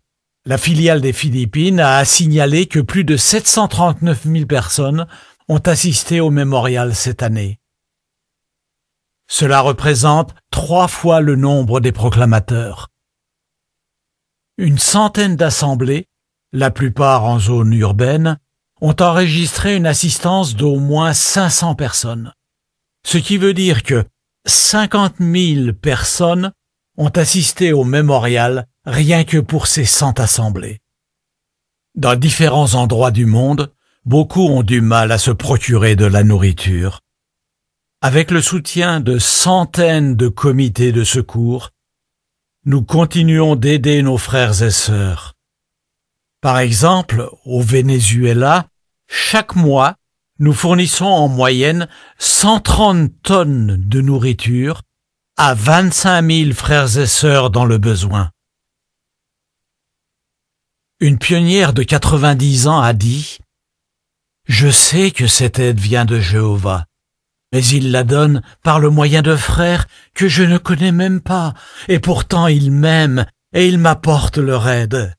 la filiale des Philippines a signalé que plus de 739 000 personnes ont assisté au mémorial cette année. Cela représente 3 fois le nombre des proclamateurs. Une centaine d'assemblées, la plupart en zone urbaine, ont enregistré une assistance d'au moins 500 personnes. Ce qui veut dire que 50 000 personnes ont assisté au mémorial rien que pour ces 100 assemblées. Dans différents endroits du monde, beaucoup ont du mal à se procurer de la nourriture. Avec le soutien de centaines de comités de secours, nous continuons d'aider nos frères et sœurs. Par exemple, au Venezuela, chaque mois, nous fournissons en moyenne 130 tonnes de nourriture à 25 000 frères et sœurs dans le besoin. Une pionnière de 90 ans a dit « Je sais que cette aide vient de Jéhovah, mais il la donne par le moyen de frères que je ne connais même pas, et pourtant ils m'aiment et ils m'apportent leur aide.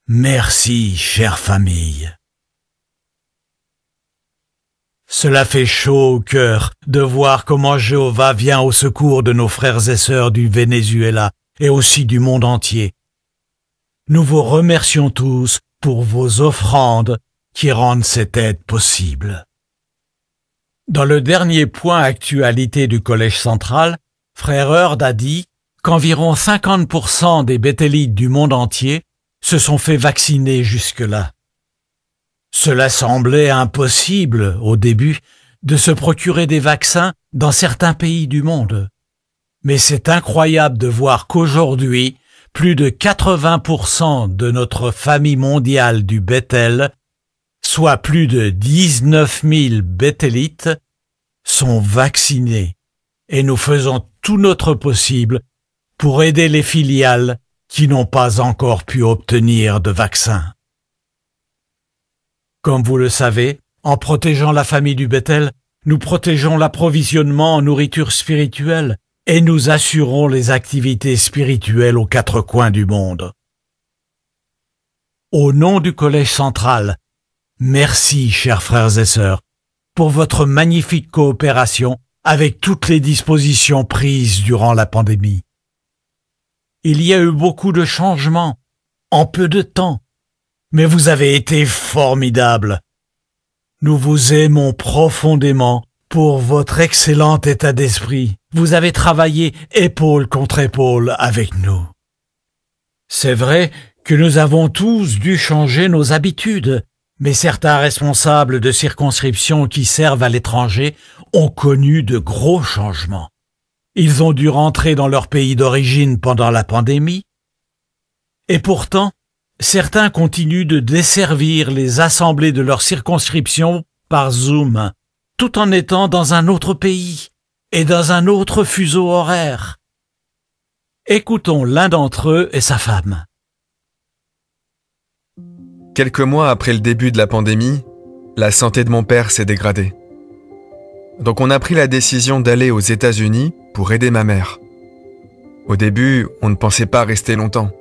Merci, chère famille. » Cela fait chaud au cœur de voir comment Jéhovah vient au secours de nos frères et sœurs du Venezuela et aussi du monde entier. Nous vous remercions tous pour vos offrandes qui rendent cette aide possible. Dans le dernier point actualité du Collège central, Frère Heard a dit qu'environ 50% des béthélites du monde entier se sont fait vacciner jusque-là. Cela semblait impossible, au début, de se procurer des vaccins dans certains pays du monde. Mais c'est incroyable de voir qu'aujourd'hui, plus de 80% de notre famille mondiale du Bethel, soit plus de 19 000 béthélites, sont vaccinés et nous faisons tout notre possible pour aider les filiales qui n'ont pas encore pu obtenir de vaccin. Comme vous le savez, en protégeant la famille du Bethel, nous protégeons l'approvisionnement en nourriture spirituelle et nous assurons les activités spirituelles aux 4 coins du monde. Au nom du Collège central, merci, chers frères et sœurs, pour votre magnifique coopération avec toutes les dispositions prises durant la pandémie. Il y a eu beaucoup de changements en peu de temps, mais vous avez été formidables. Nous vous aimons profondément pour votre excellent état d'esprit. Vous avez travaillé épaule contre épaule avec nous. C'est vrai que nous avons tous dû changer nos habitudes, mais certains responsables de circonscriptions qui servent à l'étranger ont connu de gros changements. Ils ont dû rentrer dans leur pays d'origine pendant la pandémie, et pourtant, certains continuent de desservir les assemblées de leur circonscription par Zoom, tout en étant dans un autre pays et dans un autre fuseau horaire. Écoutons l'un d'entre eux et sa femme. Quelques mois après le début de la pandémie, la santé de mon père s'est dégradée. Donc on a pris la décision d'aller aux États-Unis pour aider ma mère. Au début, on ne pensait pas rester longtemps.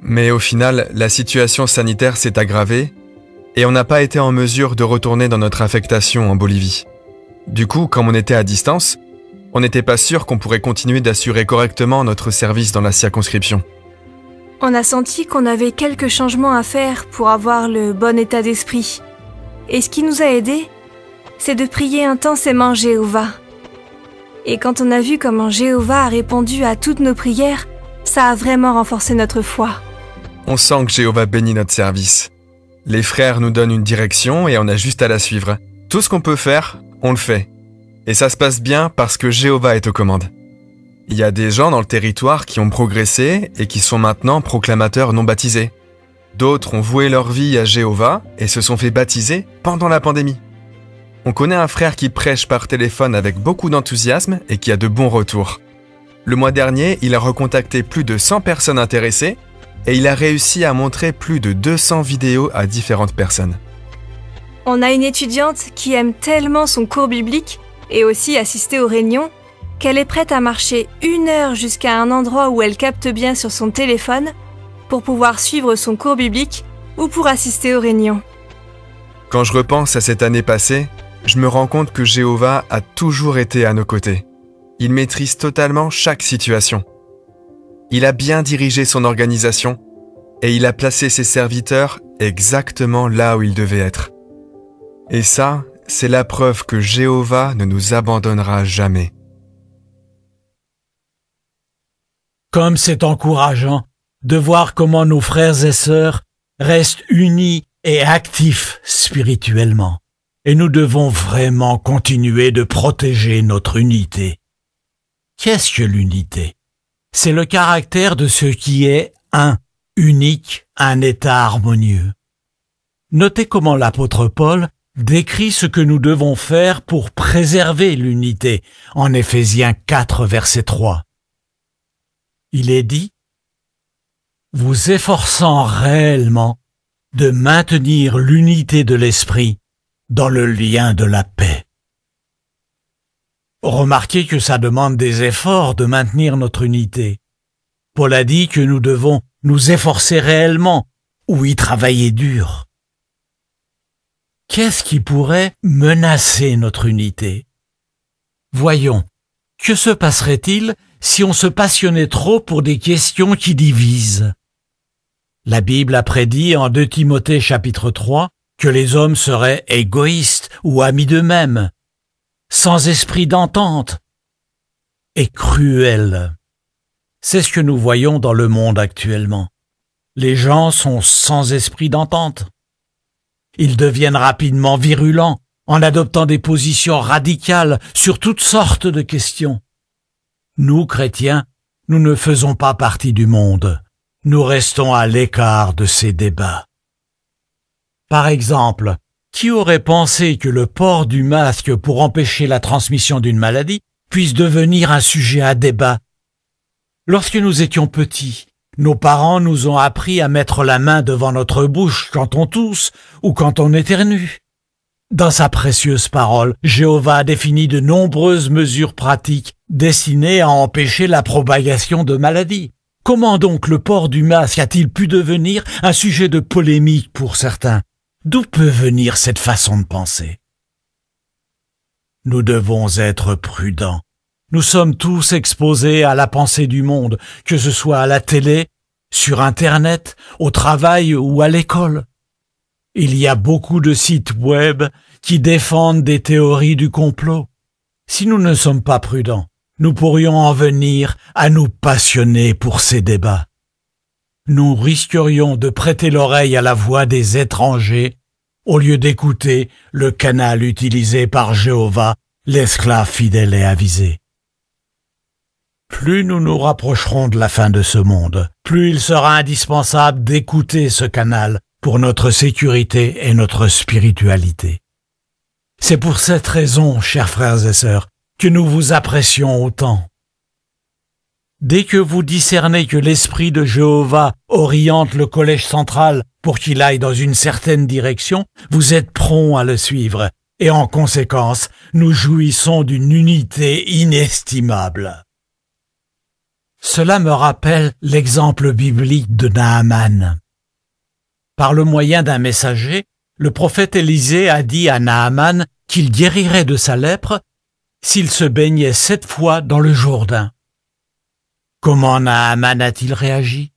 Mais au final, la situation sanitaire s'est aggravée et on n'a pas été en mesure de retourner dans notre affectation en Bolivie. Du coup, comme on était à distance, on n'était pas sûr qu'on pourrait continuer d'assurer correctement notre service dans la circonscription. On a senti qu'on avait quelques changements à faire pour avoir le bon état d'esprit. Et ce qui nous a aidés, c'est de prier intensément Jéhovah. Et quand on a vu comment Jéhovah a répondu à toutes nos prières, ça a vraiment renforcé notre foi. On sent que Jéhovah bénit notre service. Les frères nous donnent une direction et on a juste à la suivre. Tout ce qu'on peut faire, on le fait. Et ça se passe bien parce que Jéhovah est aux commandes. Il y a des gens dans le territoire qui ont progressé et qui sont maintenant proclamateurs non baptisés. D'autres ont voué leur vie à Jéhovah et se sont fait baptiser pendant la pandémie. On connaît un frère qui prêche par téléphone avec beaucoup d'enthousiasme et qui a de bons retours. Le mois dernier, il a recontacté plus de 100 personnes intéressées et il a réussi à montrer plus de 200 vidéos à différentes personnes. On a une étudiante qui aime tellement son cours biblique et aussi assister aux réunions qu'elle est prête à marcher 1 heure jusqu'à un endroit où elle capte bien sur son téléphone pour pouvoir suivre son cours biblique ou pour assister aux réunions. Quand je repense à cette année passée, je me rends compte que Jéhovah a toujours été à nos côtés. Il maîtrise totalement chaque situation. Il a bien dirigé son organisation et il a placé ses serviteurs exactement là où ils devaient être. Et ça, c'est la preuve que Jéhovah ne nous abandonnera jamais. Comme c'est encourageant de voir comment nos frères et sœurs restent unis et actifs spirituellement. Et nous devons vraiment continuer de protéger notre unité. Qu'est-ce que l'unité? C'est le caractère de ce qui est un, unique, un état harmonieux. Notez comment l'apôtre Paul décrit ce que nous devons faire pour préserver l'unité en Éphésiens 4, verset 3. Il est dit « Vous efforçant réellement de maintenir l'unité de l'esprit dans le lien de la paix. » Remarquez que ça demande des efforts de maintenir notre unité. Paul a dit que nous devons nous efforcer réellement ou y travailler dur. Qu'est-ce qui pourrait menacer notre unité? Voyons, que se passerait-il si on se passionnait trop pour des questions qui divisent? La Bible a prédit en 2 Timothée chapitre 3 que les hommes seraient égoïstes ou amis d'eux-mêmes, sans esprit d'entente et cruels. C'est ce que nous voyons dans le monde actuellement. Les gens sont sans esprit d'entente. Ils deviennent rapidement virulents en adoptant des positions radicales sur toutes sortes de questions. Nous, chrétiens, nous ne faisons pas partie du monde. Nous restons à l'écart de ces débats. Par exemple, qui aurait pensé que le port du masque pour empêcher la transmission d'une maladie puisse devenir un sujet à débat? Lorsque nous étions petits, nos parents nous ont appris à mettre la main devant notre bouche quand on tousse ou quand on éternue. Dans sa précieuse parole, Jéhovah a défini de nombreuses mesures pratiques destinées à empêcher la propagation de maladies. Comment donc le port du masque a-t-il pu devenir un sujet de polémique pour certains? D'où peut venir cette façon de penser? Nous devons être prudents. Nous sommes tous exposés à la pensée du monde, que ce soit à la télé, sur Internet, au travail ou à l'école. Il y a beaucoup de sites web qui défendent des théories du complot. Si nous ne sommes pas prudents, nous pourrions en venir à nous passionner pour ces débats. Nous risquerions de prêter l'oreille à la voix des étrangers au lieu d'écouter le canal utilisé par Jéhovah, l'esclave fidèle et avisé. Plus nous nous rapprocherons de la fin de ce monde, plus il sera indispensable d'écouter ce canal pour notre sécurité et notre spiritualité. C'est pour cette raison, chers frères et sœurs, que nous vous apprécions autant. Dès que vous discernez que l'Esprit de Jéhovah oriente le collège central pour qu'il aille dans une certaine direction, vous êtes prompts à le suivre, et en conséquence, nous jouissons d'une unité inestimable. Cela me rappelle l'exemple biblique de Naaman. Par le moyen d'un messager, le prophète Élisée a dit à Naaman qu'il guérirait de sa lèpre s'il se baignait 7 fois dans le Jourdain. Comment Naaman a-t-il réagi?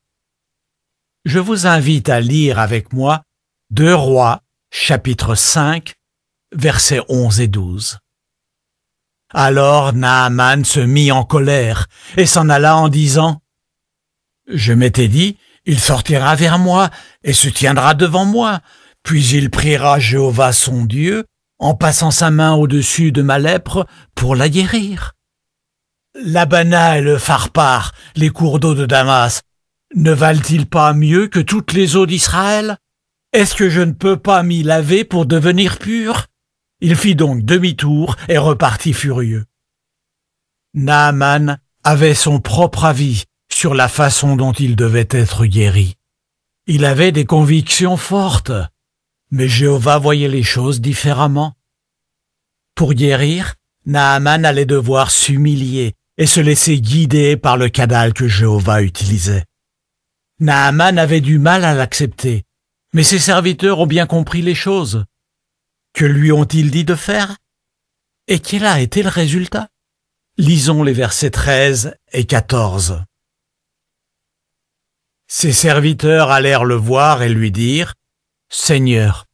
Je vous invite à lire avec moi 2 Rois, chapitre 5, versets 11 et 12. Alors Naaman se mit en colère et s'en alla en disant « Je m'étais dit, il sortira vers moi et se tiendra devant moi, puis il priera Jéhovah son Dieu en passant sa main au-dessus de ma lèpre pour la guérir. L'Abana et le Pharpar, les cours d'eau de Damas, ne valent-ils pas mieux que toutes les eaux d'Israël? Est-ce que je ne peux pas m'y laver pour devenir pur? » Il fit donc demi-tour et repartit furieux. Naaman avait son propre avis sur la façon dont il devait être guéri. Il avait des convictions fortes, mais Jéhovah voyait les choses différemment. Pour guérir, Naaman allait devoir s'humilier et se laisser guider par le canal que Jéhovah utilisait. Naaman avait du mal à l'accepter, mais ses serviteurs ont bien compris les choses. Que lui ont-ils dit de faire? Et quel a été le résultat? Lisons les versets 13 et 14. Ses serviteurs allèrent le voir et lui dirent « Seigneur,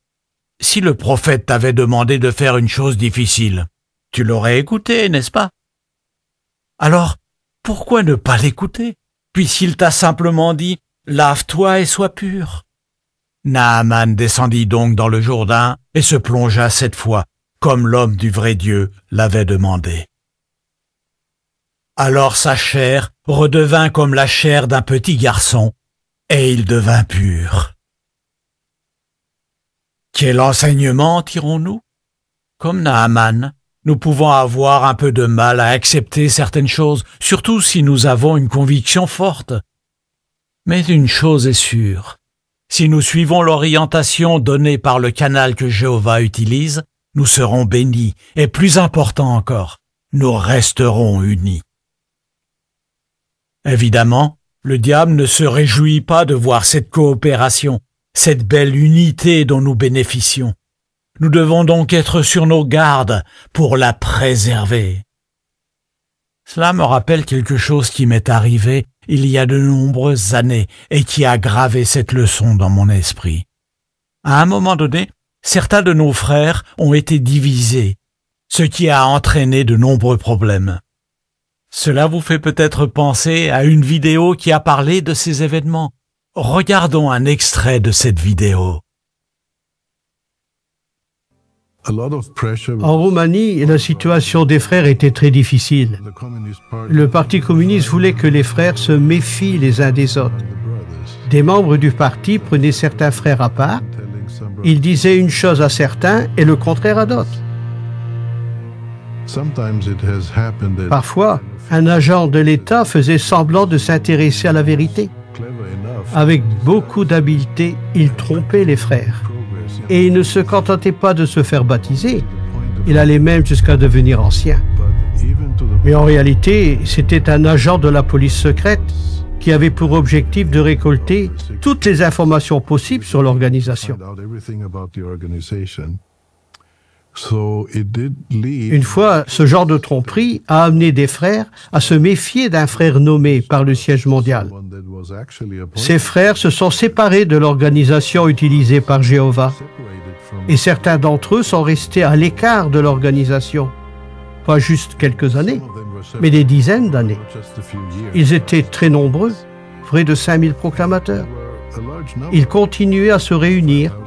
si le prophète t'avait demandé de faire une chose difficile, tu l'aurais écouté, n'est-ce pas? Alors, pourquoi ne pas l'écouter, puisqu'il t'a simplement dit « Lave-toi et sois pur ». Naaman descendit donc dans le Jourdain et se plongea 7 fois, comme l'homme du vrai Dieu l'avait demandé. Alors sa chair redevint comme la chair d'un petit garçon, et il devint pur. Quel enseignement tirons-nous? Comme Naaman, nous pouvons avoir un peu de mal à accepter certaines choses, surtout si nous avons une conviction forte. Mais une chose est sûre. Si nous suivons l'orientation donnée par le canal que Jéhovah utilise, nous serons bénis, et plus important encore, nous resterons unis. Évidemment, le diable ne se réjouit pas de voir cette coopération, cette belle unité dont nous bénéficions. Nous devons donc être sur nos gardes pour la préserver. Cela me rappelle quelque chose qui m'est arrivé il y a de nombreuses années et qui a gravé cette leçon dans mon esprit. À un moment donné, certains de nos frères ont été divisés, ce qui a entraîné de nombreux problèmes. Cela vous fait peut-être penser à une vidéo qui a parlé de ces événements. Regardons un extrait de cette vidéo. En Roumanie, la situation des frères était très difficile. Le Parti communiste voulait que les frères se méfient les uns des autres. Des membres du parti prenaient certains frères à part. Ils disaient une chose à certains et le contraire à d'autres. Parfois, un agent de l'État faisait semblant de s'intéresser à la vérité. Avec beaucoup d'habileté, il trompait les frères. Et il ne se contentait pas de se faire baptiser, il allait même jusqu'à devenir ancien. Mais en réalité, c'était un agent de la police secrète qui avait pour objectif de récolter toutes les informations possibles sur l'organisation. Une fois, ce genre de tromperie a amené des frères à se méfier d'un frère nommé par le siège mondial. Ces frères se sont séparés de l'organisation utilisée par Jéhovah et certains d'entre eux sont restés à l'écart de l'organisation, pas juste quelques années, mais des dizaines d'années. Ils étaient très nombreux, près de 5000 proclamateurs. Ils continuaient à se réunir,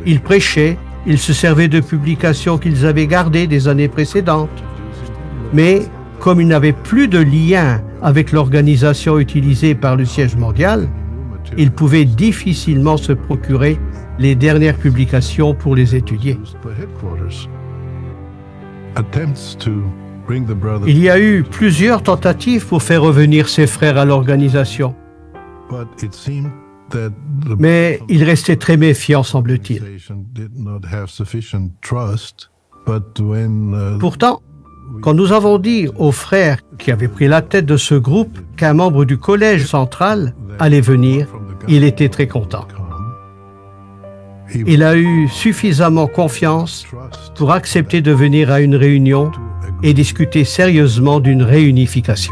ils prêchaient, ils se servaient de publications qu'ils avaient gardées des années précédentes. Mais comme ils n'avaient plus de lien avec l'organisation utilisée par le siège mondial, ils pouvaient difficilement se procurer les dernières publications pour les étudier. Il y a eu plusieurs tentatives pour faire revenir ces frères à l'organisation. Mais ils restaient très méfiants, semble-t-il. Pourtant, quand nous avons dit aux frères qui avaient pris la tête de ce groupe qu'un membre du collège central allait venir, il était très content. Il a eu suffisamment confiance pour accepter de venir à une réunion et discuter sérieusement d'une réunification.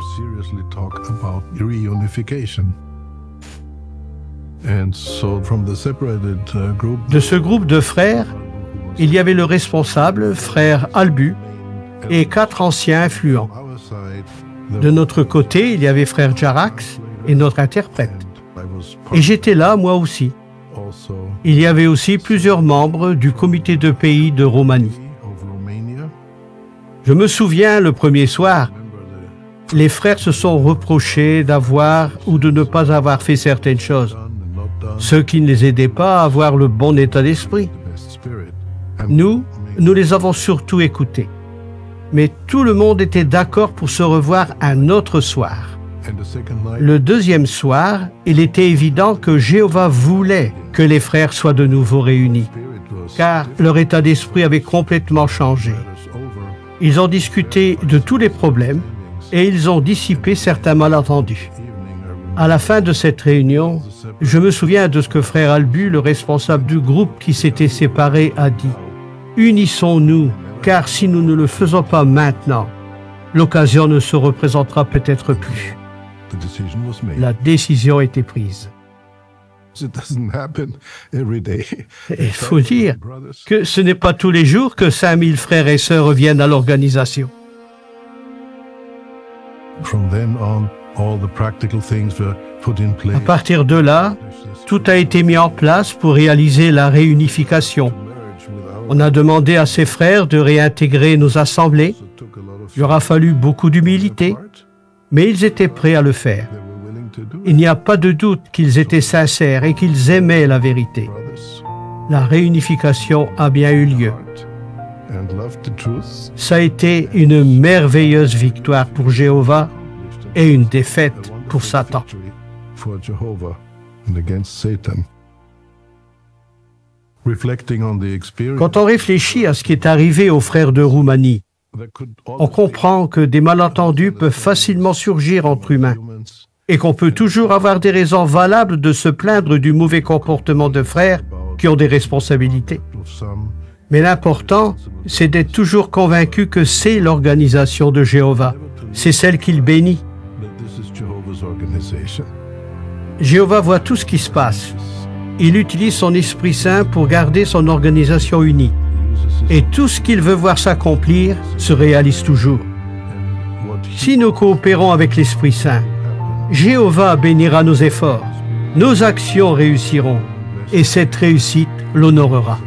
De ce groupe de frères, il y avait le responsable, frère Albu, et 4 anciens influents. De notre côté, il y avait frère Jarax et notre interprète. Et j'étais là, moi aussi. Il y avait aussi plusieurs membres du comité de pays de Roumanie. Je me souviens, le premier soir, les frères se sont reprochés d'avoir ou de ne pas avoir fait certaines choses, ce qui ne les aidait pas à avoir le bon état d'esprit. Nous les avons surtout écoutés. Mais tout le monde était d'accord pour se revoir un autre soir. Le deuxième soir, il était évident que Jéhovah voulait que les frères soient de nouveau réunis, car leur état d'esprit avait complètement changé. Ils ont discuté de tous les problèmes et ils ont dissipé certains malentendus. À la fin de cette réunion, je me souviens de ce que frère Albu, le responsable du groupe qui s'était séparé, a dit. « Unissons-nous, car si nous ne le faisons pas maintenant, l'occasion ne se représentera peut-être plus. » La décision a été prise. Il faut dire que ce n'est pas tous les jours que 5000 frères et sœurs reviennent à l'organisation. À partir de là, tout a été mis en place pour réaliser la réunification. On a demandé à ces frères de réintégrer nos assemblées. Il aura fallu beaucoup d'humilité, mais ils étaient prêts à le faire. Il n'y a pas de doute qu'ils étaient sincères et qu'ils aimaient la vérité. La réunification a bien eu lieu. Ça a été une merveilleuse victoire pour Jéhovah et une défaite pour Satan. Quand on réfléchit à ce qui est arrivé aux frères de Roumanie, on comprend que des malentendus peuvent facilement surgir entre humains et qu'on peut toujours avoir des raisons valables de se plaindre du mauvais comportement de frères qui ont des responsabilités. Mais l'important, c'est d'être toujours convaincu que c'est l'organisation de Jéhovah, c'est celle qu'il bénit. Jéhovah voit tout ce qui se passe. Il utilise son Esprit Saint pour garder son organisation unie. Et tout ce qu'il veut voir s'accomplir se réalise toujours. Si nous coopérons avec l'Esprit Saint, Jéhovah bénira nos efforts, nos actions réussiront, et cette réussite l'honorera.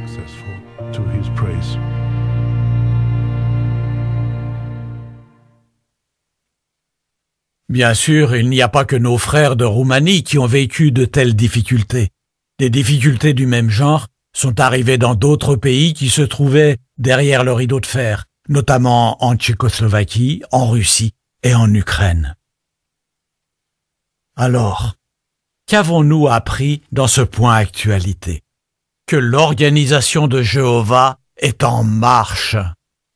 Bien sûr, il n'y a pas que nos frères de Roumanie qui ont vécu de telles difficultés. Des difficultés du même genre sont arrivées dans d'autres pays qui se trouvaient derrière le rideau de fer, notamment en Tchécoslovaquie, en Russie et en Ukraine. Alors, qu'avons-nous appris dans ce point actualité? Que l'organisation de Jéhovah est en marche.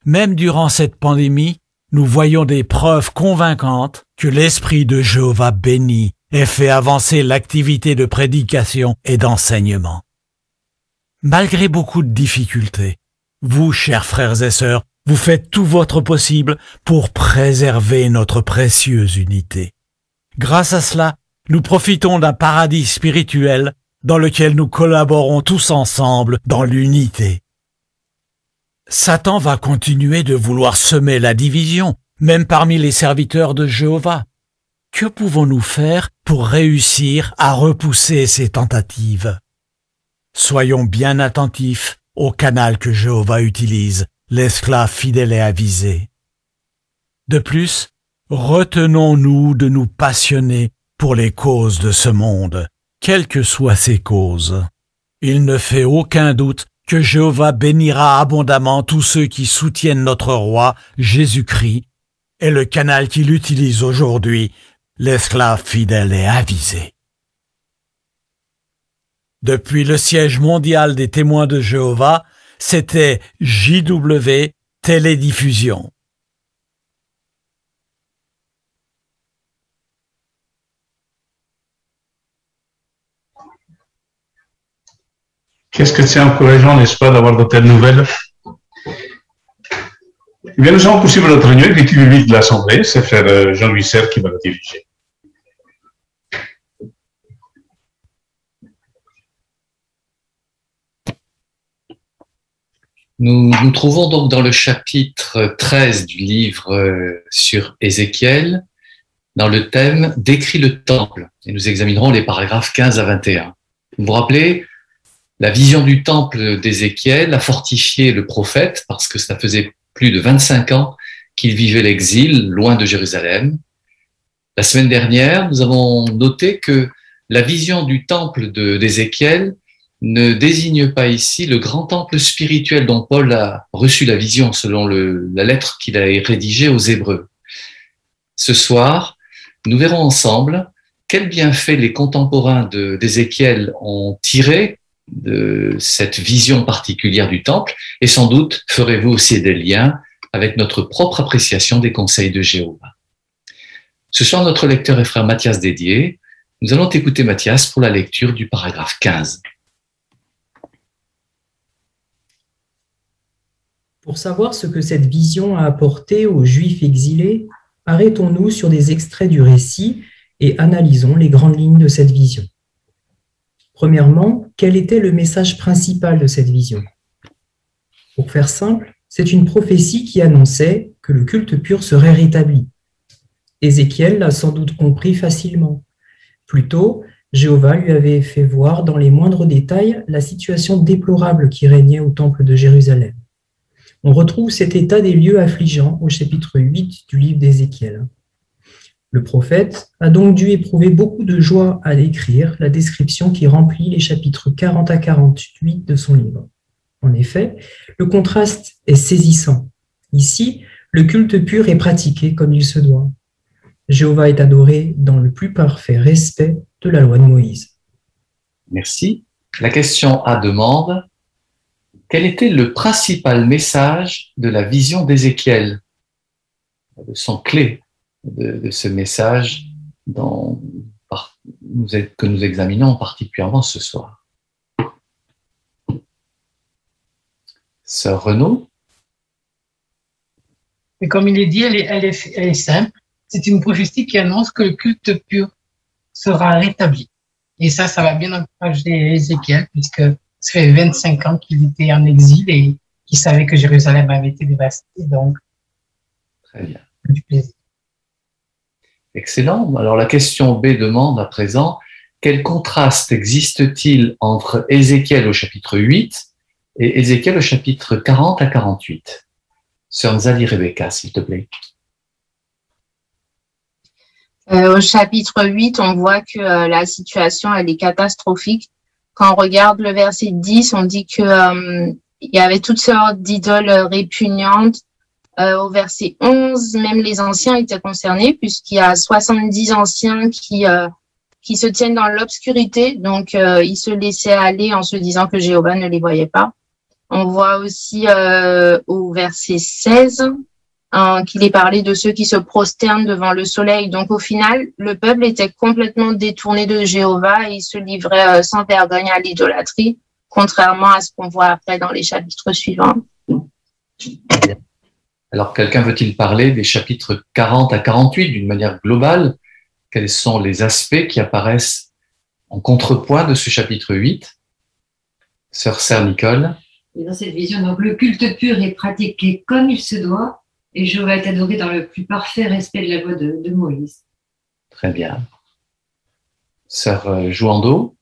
Même durant cette pandémie, nous voyons des preuves convaincantes que l'Esprit de Jéhovah bénit et fait avancer l'activité de prédication et d'enseignement. Malgré beaucoup de difficultés, vous, chers frères et sœurs, vous faites tout votre possible pour préserver notre précieuse unité. Grâce à cela, nous profitons d'un paradis spirituel dans lequel nous collaborons tous ensemble dans l'unité. Satan va continuer de vouloir semer la division, même parmi les serviteurs de Jéhovah. Que pouvons-nous faire pour réussir à repousser ces tentatives? Soyons bien attentifs au canal que Jéhovah utilise, l'esclave fidèle et avisé. De plus, retenons-nous de nous passionner pour les causes de ce monde, quelles que soient ces causes. Il ne fait aucun doute que Jéhovah bénira abondamment tous ceux qui soutiennent notre roi, Jésus-Christ, et le canal qu'il utilise aujourd'hui, l'esclave fidèle et avisé. Depuis le siège mondial des témoins de Jéhovah, c'était JW Télédiffusion. Qu'est-ce que c'est encourageant, n'est-ce pas, d'avoir de telles nouvelles? Eh bien, nous allons poursuivre notre réunion avec l'équipe biblique de l'Assemblée. C'est frère Jean-Louis Serre qui va la diriger. Nous nous trouvons donc dans le chapitre 13 du livre sur Ézéchiel, dans le thème « Décrit le temple ». Et nous examinerons les paragraphes 15 à 21. Vous vous rappelez, la vision du temple d'Ézéchiel a fortifié le prophète parce que ça faisait plus de 25 ans qu'il vivait l'exil loin de Jérusalem. La semaine dernière, nous avons noté que la vision du temple d'Ézéchiel ne désigne pas ici le grand temple spirituel dont Paul a reçu la vision selon la lettre qu'il a rédigée aux Hébreux. Ce soir, nous verrons ensemble quels bienfaits les contemporains d'Ézéchiel ont tirés de cette vision particulière du temple, et sans doute ferez-vous aussi des liens avec notre propre appréciation des conseils de Jéhovah. Ce soir, notre lecteur et frère Mathias Dédier, nous allons écouter Mathias pour la lecture du paragraphe 15. Pour savoir ce que cette vision a apporté aux Juifs exilés, arrêtons-nous sur des extraits du récit et analysons les grandes lignes de cette vision. Premièrement, quel était le message principal de cette vision? Pour faire simple, c'est une prophétie qui annonçait que le culte pur serait rétabli. Ézéchiel l'a sans doute compris facilement. Plus tôt, Jéhovah lui avait fait voir dans les moindres détails la situation déplorable qui régnait au temple de Jérusalem. On retrouve cet état des lieux affligeants au chapitre 8 du livre d'Ézéchiel. Le prophète a donc dû éprouver beaucoup de joie à écrire la description qui remplit les chapitres 40 à 48 de son livre. En effet, le contraste est saisissant. Ici, le culte pur est pratiqué comme il se doit. Jéhovah est adoré dans le plus parfait respect de la loi de Moïse. Merci. La question A demande: quel était le principal message de la vision d'Ézéchiel? La leçon clé de ce message que nous examinons particulièrement ce soir. Sœur Renaud? Et comme il est dit, elle est simple. C'est une prophétie qui annonce que le culte pur sera rétabli. Et ça va bien encourager Ézéchiel, puisque ça fait 25 ans qu'il était en exil et qu'il savait que Jérusalem avait été dévastée. Donc, très bien. Du plaisir. Excellent. Alors la question B demande à présent: quel contraste existe-t-il entre Ézéchiel au chapitre 8 et Ézéchiel au chapitre 40 à 48? Sœur Nzali Rebecca, s'il te plaît. Au chapitre 8, on voit que la situation elle est catastrophique. Quand on regarde le verset 10, on dit que il y avait toutes sortes d'idoles répugnantes. Au verset 11, même les anciens étaient concernés, puisqu'il y a 70 anciens qui se tiennent dans l'obscurité, donc ils se laissaient aller en se disant que Jéhovah ne les voyait pas. On voit aussi au verset 16 qu'il est parlé de ceux qui se prosternent devant le soleil. Donc au final, le peuple était complètement détourné de Jéhovah et il se livrait sans vergogne à l'idolâtrie, contrairement à ce qu'on voit après dans les chapitres suivants. Alors, quelqu'un veut-il parler des chapitres 40 à 48 d'une manière globale? Quels sont les aspects qui apparaissent en contrepoint de ce chapitre 8? Sœur Sœur Nicole. Et dans cette vision, donc, le culte pur est pratiqué comme il se doit et Jéhovah est adoré dans le plus parfait respect de la loi de Moïse. Très bien. Sœur Jouando.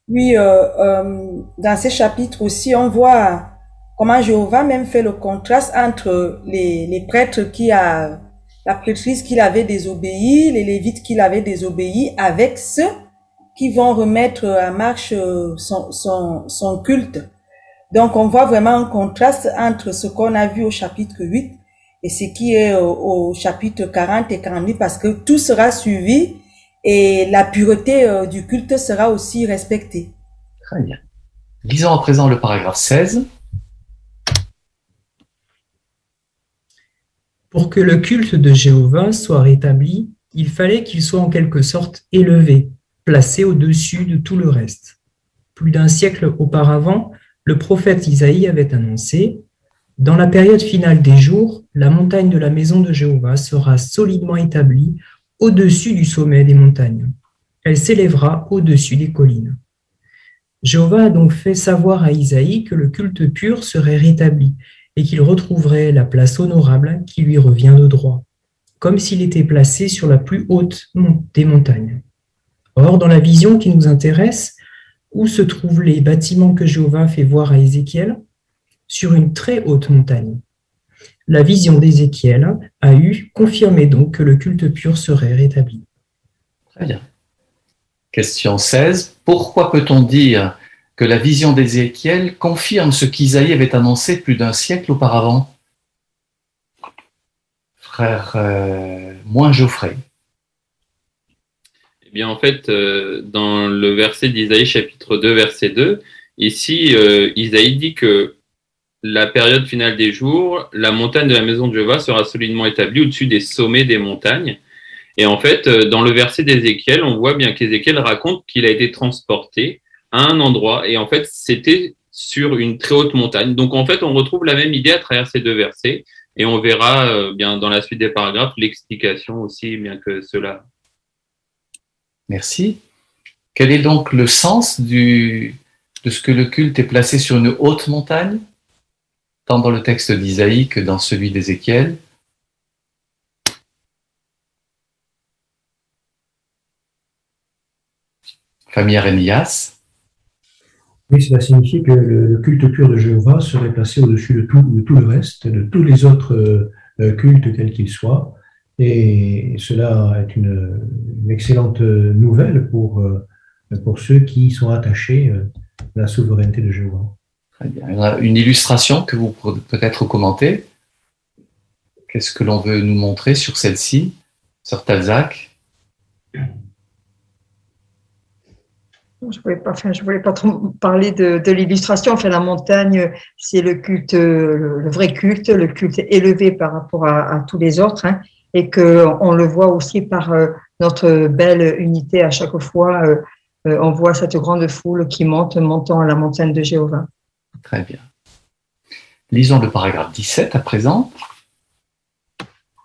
Oui, dans ces chapitres aussi, on voit comment Jéhovah même fait le contraste entre les prêtres la prêtrise qu'il avait désobéi, les lévites qu'il avait désobéi, avec ceux qui vont remettre en marche son culte. Donc, on voit vraiment un contraste entre ce qu'on a vu au chapitre 8 et ce qui est au chapitre 40 et 48, parce que tout sera suivi et la pureté du culte sera aussi respectée. Très bien. Lisons à présent le paragraphe 16. Pour que le culte de Jéhovah soit rétabli, il fallait qu'il soit en quelque sorte élevé, placé au-dessus de tout le reste. Plus d'un siècle auparavant, le prophète Isaïe avait annoncé « Dans la période finale des jours, la montagne de la maison de Jéhovah sera solidement établie au-dessus du sommet des montagnes. Elle s'élèvera au-dessus des collines. » Jéhovah a donc fait savoir à Isaïe que le culte pur serait rétabli et qu'il retrouverait la place honorable qui lui revient de droit, comme s'il était placé sur la plus haute des montagnes. Or, dans la vision qui nous intéresse, où se trouvent les bâtiments que Jéhovah fait voir à Ézéchiel? Sur une très haute montagne. La vision d'Ézéchiel a confirmé donc que le culte pur serait rétabli. Très bien. Question 16. Pourquoi peut-on dire que la vision d'Ézéchiel confirme ce qu'Isaïe avait annoncé plus d'un siècle auparavant? Frère Moins Geoffrey. Eh bien, en fait, dans le verset d'Isaïe, chapitre 2, verset 2, ici, Isaïe dit que la période finale des jours, la montagne de la maison de Jéhovah sera solidement établie au-dessus des sommets des montagnes. Et en fait, dans le verset d'Ézéchiel, on voit bien qu'Ézéchiel raconte qu'il a été transporté à un endroit, et en fait, c'était sur une très haute montagne. Donc, en fait, on retrouve la même idée à travers ces deux versets, et on verra bien dans la suite des paragraphes l'explication aussi, bien que cela. Merci. Quel est donc le sens de ce que le culte est placé sur une haute montagne, tant dans le texte d'Isaïe que dans celui d'Ézéchiel? Famille Arenias. Oui, cela signifie que le culte pur de Jéhovah serait placé au-dessus de tout le reste, de tous les autres cultes quels qu'ils soient. Et cela est une excellente nouvelle pour ceux qui sont attachés à la souveraineté de Jéhovah. Très bien. Il y a une illustration que vous pourrez peut-être commenter. Qu'est-ce que l'on veut nous montrer sur celle-ci, Sœur Talzac? Je voulais pas trop parler de l'illustration. Enfin, la montagne, c'est le culte, le vrai culte, le culte élevé par rapport à tous les autres, hein, et qu'on le voit aussi par notre belle unité à chaque fois. On voit cette grande foule qui montant à la montagne de Jéhovah. Très bien. Lisons le paragraphe 17 à présent.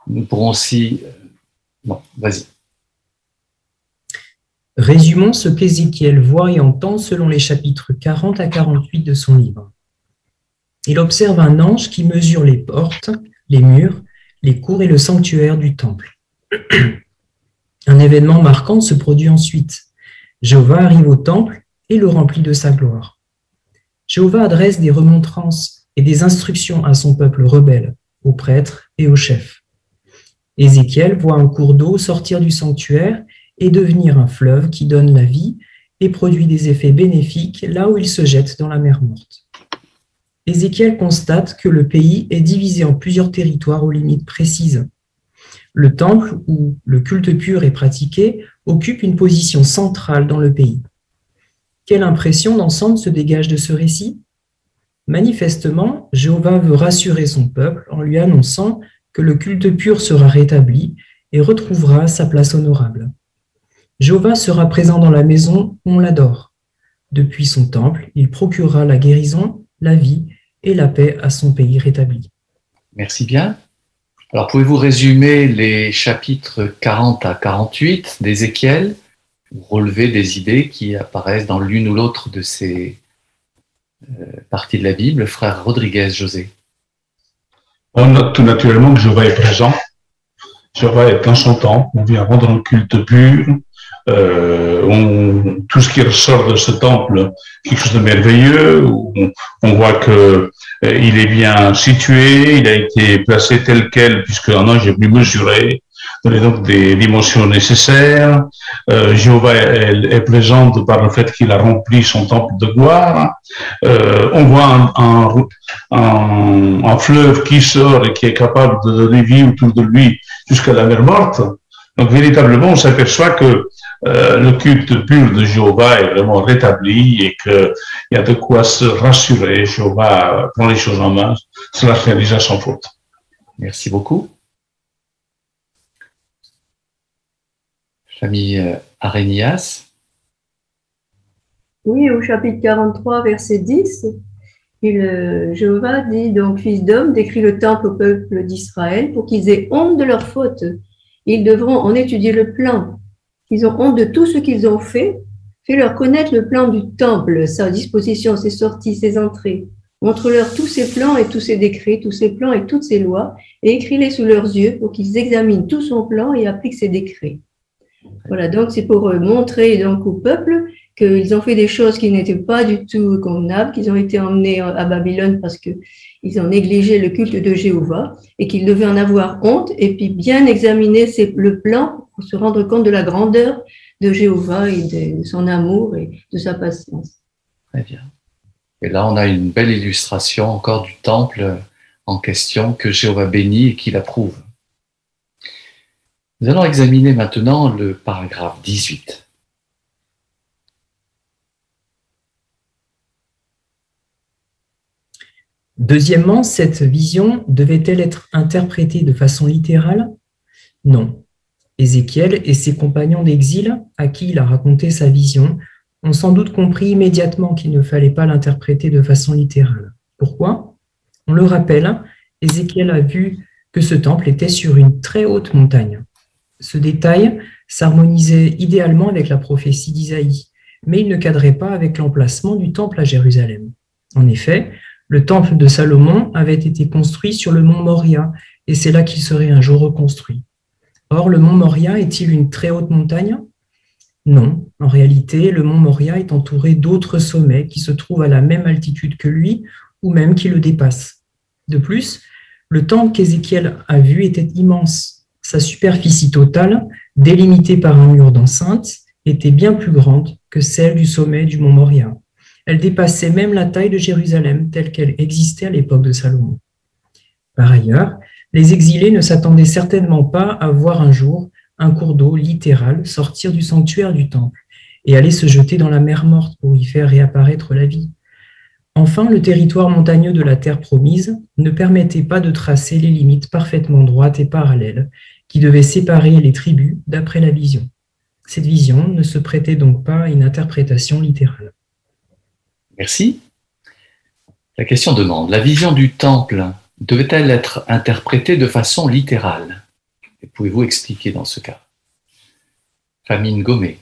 Nous pourrons aussi... Non, vas-y. Résumons ce qu'Ézéchiel voit et entend selon les chapitres 40 à 48 de son livre. Il observe un ange qui mesure les portes, les murs, les cours et le sanctuaire du temple. Un événement marquant se produit ensuite. Jéhovah arrive au temple et le remplit de sa gloire. Jéhovah adresse des remontrances et des instructions à son peuple rebelle, aux prêtres et aux chefs. Ézéchiel voit un cours d'eau sortir du sanctuaire et devenir un fleuve qui donne la vie et produit des effets bénéfiques là où il se jette dans la mer morte. Ézéchiel constate que le pays est divisé en plusieurs territoires aux limites précises. Le temple, où le culte pur est pratiqué, occupe une position centrale dans le pays. Quelle impression d'ensemble se dégage de ce récit? Manifestement, Jéhovah veut rassurer son peuple en lui annonçant que le culte pur sera rétabli et retrouvera sa place honorable. Jéhovah sera présent dans la maison où on l'adore. Depuis son temple, il procurera la guérison, la vie et la paix à son pays rétabli. Merci bien. Alors, pouvez-vous résumer les chapitres 40 à 48 d'Ézéchiel, relever des idées qui apparaissent dans l'une ou l'autre de ces parties de la Bible? Frère Rodriguez José. On note tout naturellement que Jéhovah est présent. Jéhovah est dans son temple. On vient rendre un culte pur. Tout ce qui ressort de ce temple, quelque chose de merveilleux. On voit que il est bien situé, il a été placé tel quel, puisque un ange est venu mesurer, donner donc des dimensions nécessaires. Jéhovah est présent de par le fait qu'il a rempli son temple de gloire. On voit un fleuve qui sort et qui est capable de donner vie autour de lui jusqu'à la mer morte. Donc véritablement, on s'aperçoit que le culte pur de Jéhovah est vraiment rétabli et qu'il y a de quoi se rassurer. Jéhovah prend les choses en main, cela se réalise sans faute. Merci beaucoup. Famille Arenias. Oui, au chapitre 43, verset 10, Jéhovah dit donc, fils d'homme, décrit le temple au peuple d'Israël pour qu'ils aient honte de leurs fautes. Ils devront en étudier le plan. Ils ont honte de tout ce qu'ils ont fait Fais-leur connaître le plan du temple, sa disposition, ses sorties, ses entrées. Montre-leur tous ses plans et tous ses décrets, tous ses plans et toutes ses lois, et écris-les sous leurs yeux pour qu'ils examinent tout son plan et appliquent ses décrets. Voilà, donc c'est pour montrer donc au peuple qu'ils ont fait des choses qui n'étaient pas du tout convenables, qu'ils ont été emmenés à Babylone parce qu'ils ont négligé le culte de Jéhovah et qu'ils devaient en avoir honte et puis bien examiner le plan pour se rendre compte de la grandeur de Jéhovah et de son amour et de sa patience. Très bien. Et là, on a une belle illustration encore du temple en question que Jéhovah bénit et qu'il approuve. Nous allons examiner maintenant le paragraphe 18. Deuxièmement, cette vision devait-elle être interprétée de façon littérale? Non. Ézéchiel et ses compagnons d'exil, à qui il a raconté sa vision, ont sans doute compris immédiatement qu'il ne fallait pas l'interpréter de façon littérale. Pourquoi? On le rappelle, Ézéchiel a vu que ce temple était sur une très haute montagne. Ce détail s'harmonisait idéalement avec la prophétie d'Isaïe, mais il ne cadrait pas avec l'emplacement du temple à Jérusalem. En effet, le temple de Salomon avait été construit sur le mont Moria, et c'est là qu'il serait un jour reconstruit. Or, le mont Moria est-il une très haute montagne? Non, en réalité, le mont Moria est entouré d'autres sommets qui se trouvent à la même altitude que lui, ou même qui le dépassent. De plus, le temple qu'Ézéchiel a vu était immense. Sa superficie totale, délimitée par un mur d'enceinte, était bien plus grande que celle du sommet du mont Moria. Elle dépassait même la taille de Jérusalem telle qu'elle existait à l'époque de Salomon. Par ailleurs, les exilés ne s'attendaient certainement pas à voir un jour un cours d'eau littéral sortir du sanctuaire du temple et aller se jeter dans la mer morte pour y faire réapparaître la vie. Enfin, le territoire montagneux de la terre promise ne permettait pas de tracer les limites parfaitement droites et parallèles qui devaient séparer les tribus d'après la vision. Cette vision ne se prêtait donc pas à une interprétation littérale. Merci. La question demande, la vision du temple devait-elle être interprétée de façon littérale? Et pouvez-vous expliquer dans ce cas? Famine Gomé.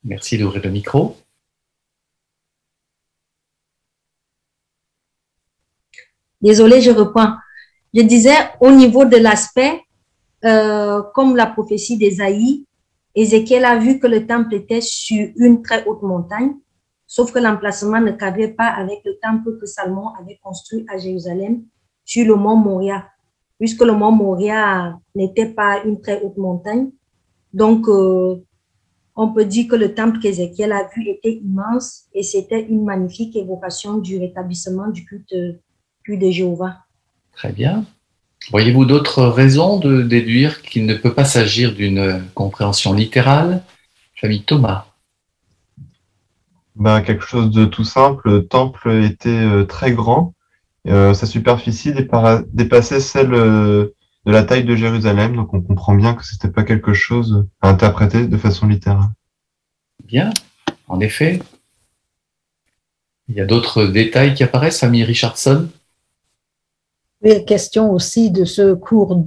Merci d'ouvrir le micro. Désolée, je reprends. Je disais, au niveau de l'aspect, comme la prophétie d'Ésaïe, Ézéchiel a vu que le temple était sur une très haute montagne, sauf que l'emplacement ne cadrait pas avec le temple que Salomon avait construit à Jérusalem sur le mont Moria, puisque le mont Moria n'était pas une très haute montagne. Donc, on peut dire que le temple qu'Ézéchiel a vu était immense et c'était une magnifique évocation du rétablissement du culte de Jéhovah. Très bien. Voyez-vous d'autres raisons de déduire qu'il ne peut pas s'agir d'une compréhension littérale? Famille Thomas. Quelque chose de tout simple. Le temple était très grand. Sa superficie dépassait celle de la taille de Jérusalem. Donc on comprend bien que ce n'était pas quelque chose à interpréter de façon littérale. Bien, en effet. Il y a d'autres détails qui apparaissent, famille Richardson? Oui, question aussi de ce cours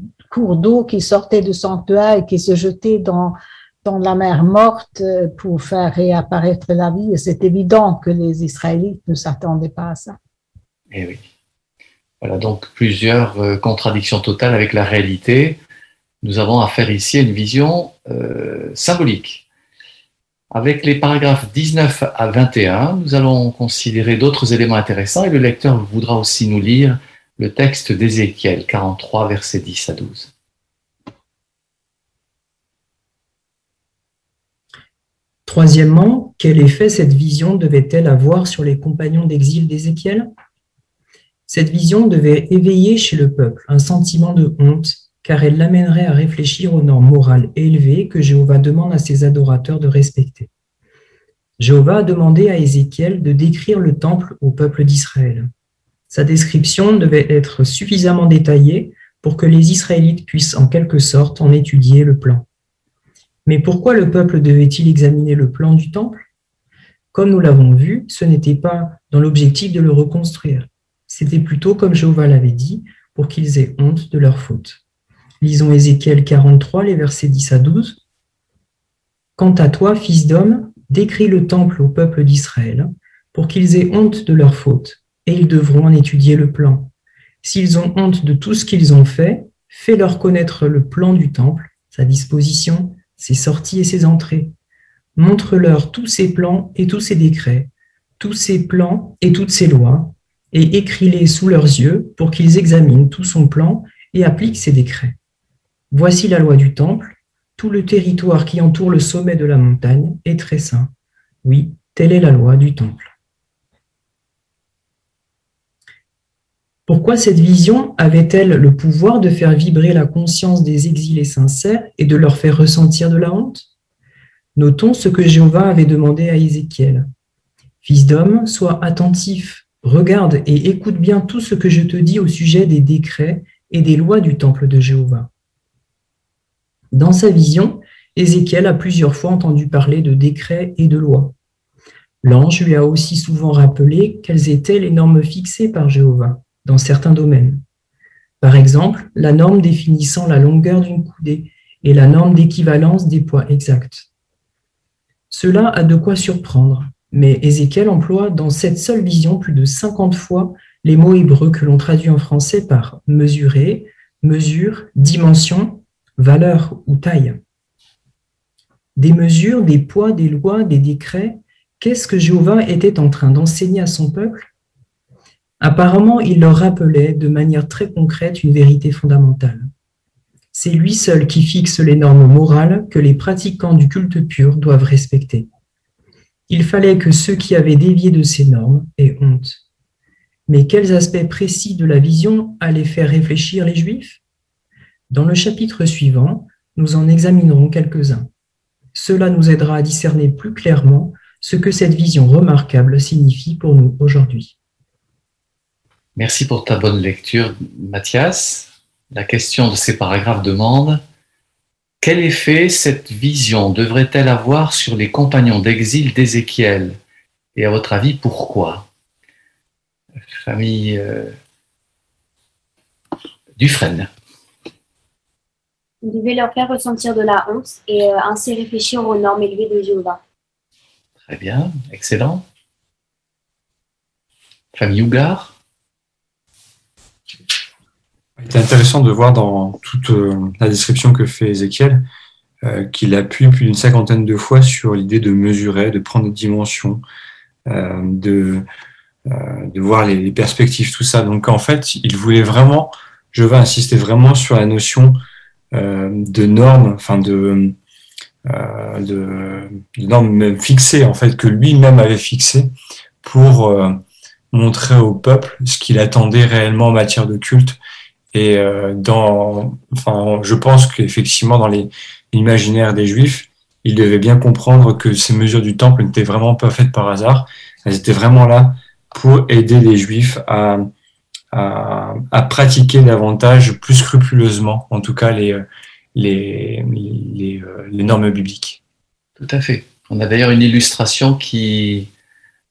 d'eau qui sortait du sanctuaire et qui se jetait dans la mer morte pour faire réapparaître la vie. C'est évident que les Israélites ne s'attendaient pas à ça. Eh oui. Voilà donc plusieurs contradictions totales avec la réalité. Nous avons affaire ici à une vision symbolique. Avec les paragraphes 19 à 21, nous allons considérer d'autres éléments intéressants et le lecteur voudra aussi nous lire le texte d'Ézéchiel 43, versets 10 à 12. Troisièmement, quel effet cette vision devait-elle avoir sur les compagnons d'exil d'Ézéchiel? Cette vision devait éveiller chez le peuple un sentiment de honte, car elle l'amènerait à réfléchir aux normes morales élevées que Jéhovah demande à ses adorateurs de respecter. Jéhovah a demandé à Ézéchiel de décrire le temple au peuple d'Israël. Sa description devait être suffisamment détaillée pour que les Israélites puissent en quelque sorte en étudier le plan. Mais pourquoi le peuple devait-il examiner le plan du temple? Comme nous l'avons vu, ce n'était pas dans l'objectif de le reconstruire. C'était plutôt, comme Jéhovah l'avait dit, pour qu'ils aient honte de leurs fautes. Lisons Ézéchiel 43, les versets 10 à 12. Quant à toi, fils d'homme, décris le temple au peuple d'Israël, pour qu'ils aient honte de leurs fautes, et ils devront en étudier le plan. S'ils ont honte de tout ce qu'ils ont fait, fais-leur connaître le plan du temple, sa disposition, ses sorties et ses entrées. Montre-leur tous ses plans et tous ses décrets, tous ses plans et toutes ses lois, et écris-les sous leurs yeux pour qu'ils examinent tout son plan et appliquent ses décrets. Voici la loi du temple. Tout le territoire qui entoure le sommet de la montagne est très saint. Oui, telle est la loi du temple. Pourquoi cette vision avait-elle le pouvoir de faire vibrer la conscience des exilés sincères et de leur faire ressentir de la honte? Notons ce que Jéhovah avait demandé à Ézéchiel. « Fils d'homme, sois attentif, regarde et écoute bien tout ce que je te dis au sujet des décrets et des lois du temple de Jéhovah. » Dans sa vision, Ézéchiel a plusieurs fois entendu parler de décrets et de lois. L'ange lui a aussi souvent rappelé quelles étaient les normes fixées par Jéhovah dans certains domaines. Par exemple, la norme définissant la longueur d'une coudée et la norme d'équivalence des poids exacts. Cela a de quoi surprendre, mais Ézéchiel emploie dans cette seule vision plus de 50 fois les mots hébreux que l'on traduit en français par mesurer, mesure, dimension, valeur ou taille. Des mesures, des poids, des lois, des décrets, qu'est-ce que Jéhovah était en train d'enseigner à son peuple? Apparemment, il leur rappelait de manière très concrète une vérité fondamentale. C'est lui seul qui fixe les normes morales que les pratiquants du culte pur doivent respecter. Il fallait que ceux qui avaient dévié de ces normes aient honte. Mais quels aspects précis de la vision allaient faire réfléchir les Juifs? Dans le chapitre suivant, nous en examinerons quelques-uns. Cela nous aidera à discerner plus clairement ce que cette vision remarquable signifie pour nous aujourd'hui. Merci pour ta bonne lecture, Mathias. La question de ces paragraphes demande: quel effet cette vision devrait-elle avoir sur les compagnons d'exil d'Ézéchiel? Et à votre avis, pourquoi? Famille Dufresne. Il devait leur faire ressentir de la honte et ainsi réfléchir aux normes élevées de Jéhovah. Très bien, excellent. Famille Hougard. C'est intéressant de voir dans toute la description que fait Ézéchiel qu'il appuie plus d'une 50aine de fois sur l'idée de mesurer, de prendre des dimensions, de voir les perspectives, tout ça. Donc en fait, il voulait vraiment, je vais insister vraiment sur la notion de normes, enfin de normes fixées en fait, que lui-même avait fixées pour montrer au peuple ce qu'il attendait réellement en matière de culte. Et je pense qu'effectivement dans l'imaginaire des Juifs, ils devaient bien comprendre que ces mesures du temple n'étaient vraiment pas faites par hasard. Elles étaient vraiment là pour aider les Juifs à pratiquer davantage, plus scrupuleusement, en tout cas les normes bibliques. Tout à fait. On a d'ailleurs une illustration qui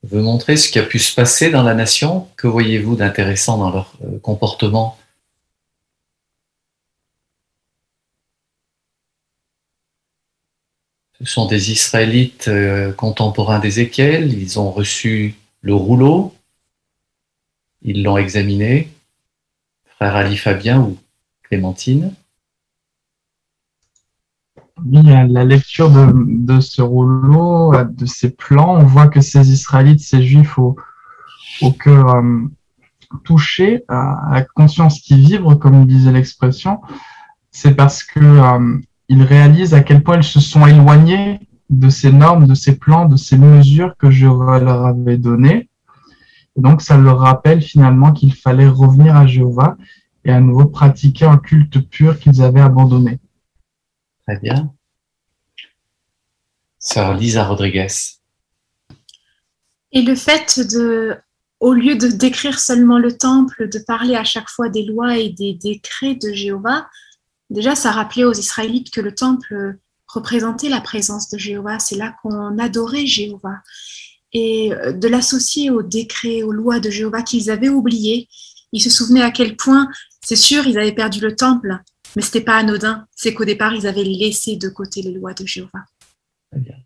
veut montrer ce qui a pu se passer dans la nation. Que voyez-vous d'intéressant dans leur comportement? Ce sont des Israélites contemporains d'Ézéchiel. Ils ont reçu le rouleau, ils l'ont examiné. Frère Ali Fabien ou Clémentine? Oui, à la lecture de ce rouleau, de ces plans, on voit que ces Israélites, ces Juifs au cœur touché, à la conscience qui vibre, comme disait l'expression, c'est parce que ils réalisent à quel point ils se sont éloignés de ces normes, de ces plans, de ces mesures que je leur avais données. Et donc, ça leur rappelle finalement qu'il fallait revenir à Jéhovah et à nouveau pratiquer un culte pur qu'ils avaient abandonné. Très bien. Sœur Lisa Rodriguez. Et le fait au lieu de décrire seulement le temple, de parler à chaque fois des lois et des décrets de Jéhovah, déjà, ça rappelait aux Israélites que le temple représentait la présence de Jéhovah. C'est là qu'on adorait Jéhovah. Et de l'associer aux décrets, aux lois de Jéhovah qu'ils avaient oubliées, ils se souvenaient à quel point, c'est sûr, ils avaient perdu le temple, mais c'était pas anodin. C'est qu'au départ, ils avaient laissé de côté les lois de Jéhovah. Très bien.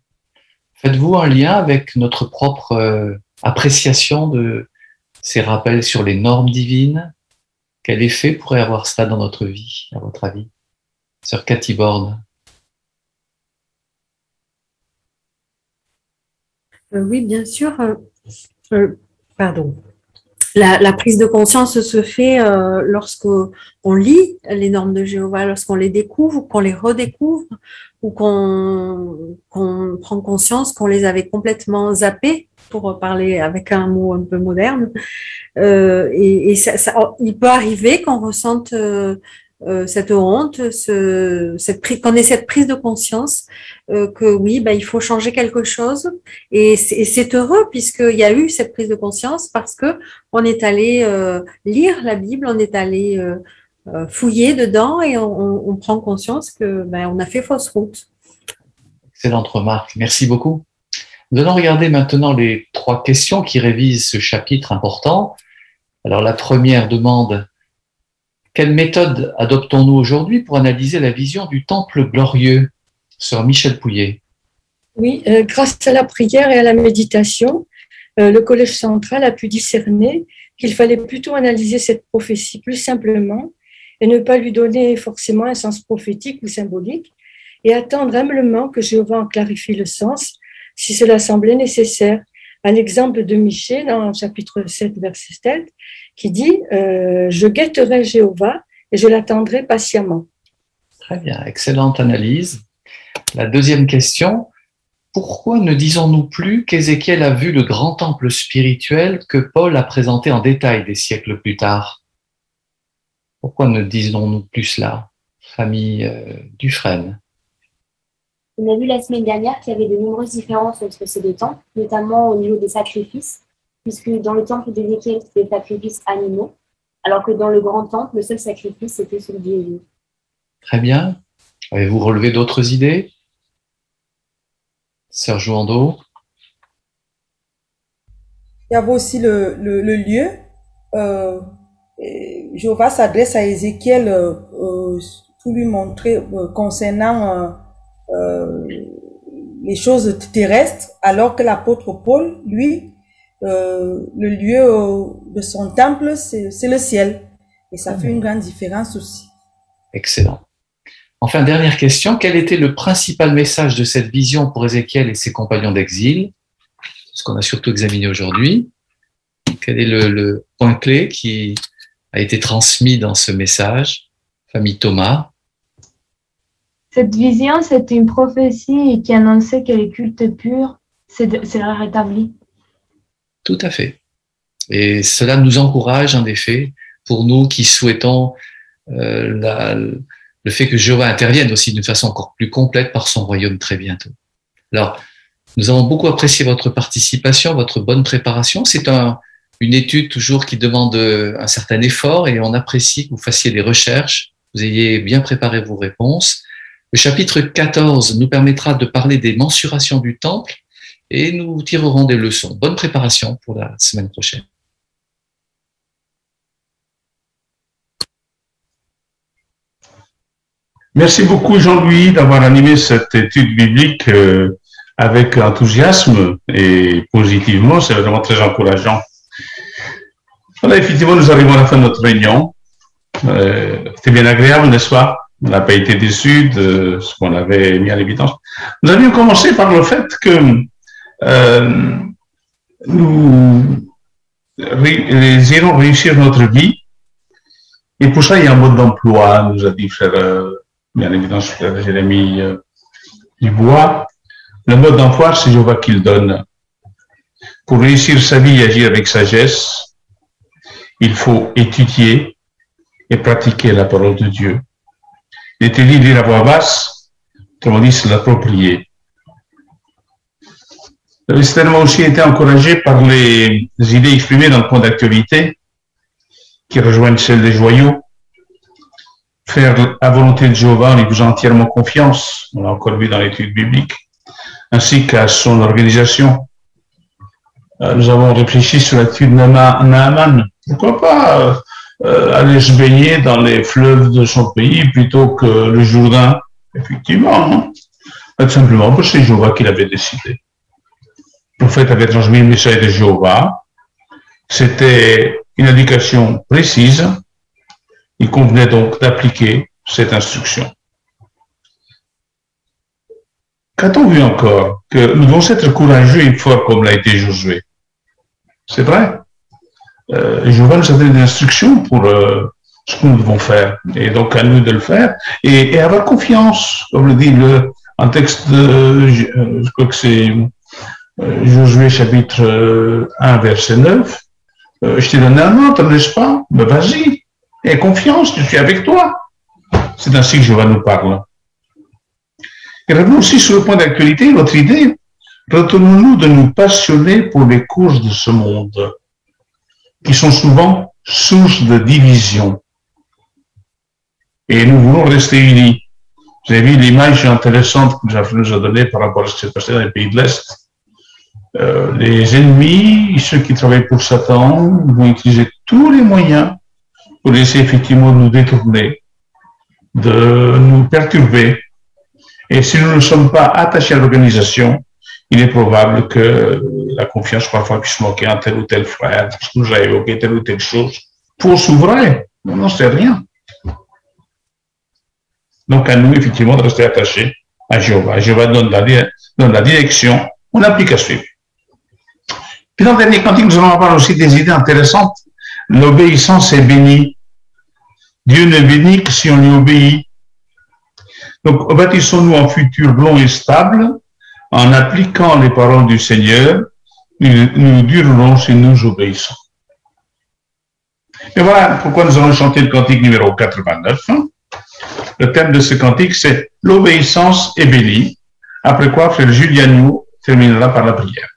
Faites-vous un lien avec notre propre appréciation de ces rappels sur les normes divines? Quel effet pourrait avoir cela dans notre vie, à votre avis? Sœur Cathy Borne. Oui, bien sûr. Pardon. La prise de conscience se fait lorsqu'on lit les normes de Jéhovah, lorsqu'on les découvre, qu'on les redécouvre, ou qu'on prend conscience qu'on les avait complètement zappées, pour parler avec un mot un peu moderne. Il peut arriver qu'on ressente cette honte, qu'on ait cette prise de conscience que oui, il faut changer quelque chose. Et c'est heureux puisqu'il y a eu cette prise de conscience parce que on est allé lire la Bible, on est allé fouiller dedans et on prend conscience que on a fait fausse route. Excellente remarque, merci beaucoup. Nous allons regarder maintenant les 3 questions qui révisent ce chapitre important. Alors la première demande: quelle méthode adoptons-nous aujourd'hui pour analyser la vision du temple glorieux? Sœur Michel Pouillet. Oui, grâce à la prière et à la méditation, le Collège central a pu discerner qu'il fallait plutôt analyser cette prophétie plus simplement et ne pas lui donner forcément un sens prophétique ou symbolique, et attendre humblement que Jéhovah en clarifie le sens si cela semblait nécessaire. À l'exemple de Michée dans le chapitre 7, verset 7, qui dit « Je guetterai Jéhovah et je l'attendrai patiemment ». Très bien, excellente analyse. La deuxième question: pourquoi ne disons-nous plus qu'Ézéchiel a vu le grand temple spirituel que Paul a présenté en détail des siècles plus tard? Pourquoi ne disons-nous plus cela, famille Dufresne? On a vu la semaine dernière qu'il y avait de nombreuses différences entre ces 2 temples, notamment au niveau des sacrifices, puisque dans le temple d'Ézéchiel, c'était des sacrifices animaux, alors que dans le grand temple, le seul sacrifice, c'était celui de Jésus. Très bien. Avez-vous relevé d'autres idées? Sœur Jouando. Il y avait aussi le lieu. Jéhovah s'adresse à Ézéchiel pour lui montrer concernant les choses terrestres, alors que l'apôtre Paul, lui, le lieu de son temple, c'est le ciel. Et ça fait une grande différence aussi. Excellent. Enfin, dernière question: quel était le principal message de cette vision pour Ézéchiel et ses compagnons d'exil? Ce qu'on a surtout examiné aujourd'hui. Quel est le point clé qui a été transmis dans ce message? Famille Thomas. Cette vision, c'était une prophétie qui annonçait que les cultes purs seraient rétablis. Tout à fait. Et cela nous encourage, en effet, pour nous qui souhaitons le fait que Jéhovah intervienne aussi d'une façon encore plus complète par son royaume très bientôt. Alors, nous avons beaucoup apprécié votre participation, votre bonne préparation. C'est une étude toujours qui demande un certain effort et on apprécie que vous fassiez des recherches, vous ayez bien préparé vos réponses. Le chapitre 14 nous permettra de parler des mensurations du temple et nous tirerons des leçons. Bonne préparation pour la semaine prochaine. Merci beaucoup Jean-Louis d'avoir animé cette étude biblique avec enthousiasme et positivement. C'est vraiment très encourageant. Voilà, effectivement, nous arrivons à la fin de notre réunion. C'était bien agréable, n'est-ce pas? On n'a pas été déçus de ce qu'on avait mis en évidence. Nous avions commencé par le fait que nous désirons réussir notre vie. Et pour ça, il y a un mode d'emploi, nous a dit bien évidemment, frère Jérémie Dubois. Le mode d'emploi, c'est Jéhovah qui le donne. Pour réussir sa vie et agir avec sagesse, il faut étudier et pratiquer la parole de Dieu. L'étudier, lire à voix basse, autrement dit, se l'approprier. J'avais certainement aussi été encouragé par les idées exprimées dans le point d'actualité qui rejoignent celles des joyaux. Faire la volonté de Jéhovah en lui faisant entièrement confiance, on l'a encore vu dans l'étude biblique, ainsi qu'à son organisation. Nous avons réfléchi sur l'étude Naaman. Pourquoi pas aller se baigner dans les fleuves de son pays plutôt que le Jourdain, effectivement. Hein. Tout simplement parce que c'est Jéhovah qui l'avait décidé. Le prophète avait transmis le message de Jéhovah. C'était une indication précise. Il convenait donc d'appliquer cette instruction. Qu'a-t-on vu encore? Que nous devons être courageux et forts comme l'a été Josué. C'est vrai. Jéhovah nous a donné des instructions pour ce que nous devons faire. Et donc, à nous de le faire. Et avoir confiance, comme le dit un texte de, je crois que c'est Josué chapitre 1, verset 9. Je t'ai donné un ordre, n'est-ce pas? Ben vas-y. Aie confiance, je suis avec toi. C'est ainsi que Jéhovah nous parle. Et revenons aussi sur le point d'actualité, notre idée. Retenons-nous de nous passionner pour les courses de ce monde, qui sont souvent source de division. Et nous voulons rester unis. Vous avez vu l'image intéressante que Jean nous a donnée par rapport à ce qui s'est passé dans les pays de l'Est. Les ennemis, ceux qui travaillent pour Satan, vont utiliser tous les moyens pour essayer effectivement de nous détourner, de nous perturber. Et si nous ne sommes pas attachés à l'organisation, il est probable que la confiance parfois puisse manquer à tel ou tel frère, parce que nous a évoqué telle ou telle chose. Fausse ou vrai, on n'en sait rien. Donc à nous, effectivement, de rester attachés à Jéhovah. Jéhovah donne la direction, on applique à suivre. Puis dans le dernier cantique, nous allons avoir aussi des idées intéressantes. L'obéissance est bénie. Dieu ne bénit que si on lui obéit. Donc, bâtissons-nous un futur long et stable en appliquant les paroles du Seigneur. Nous durerons si nous obéissons. Et voilà pourquoi nous allons chanter le cantique numéro 89. Le thème de ce cantique, c'est l'obéissance est bénie. Après quoi, frère Juliano terminera par la prière.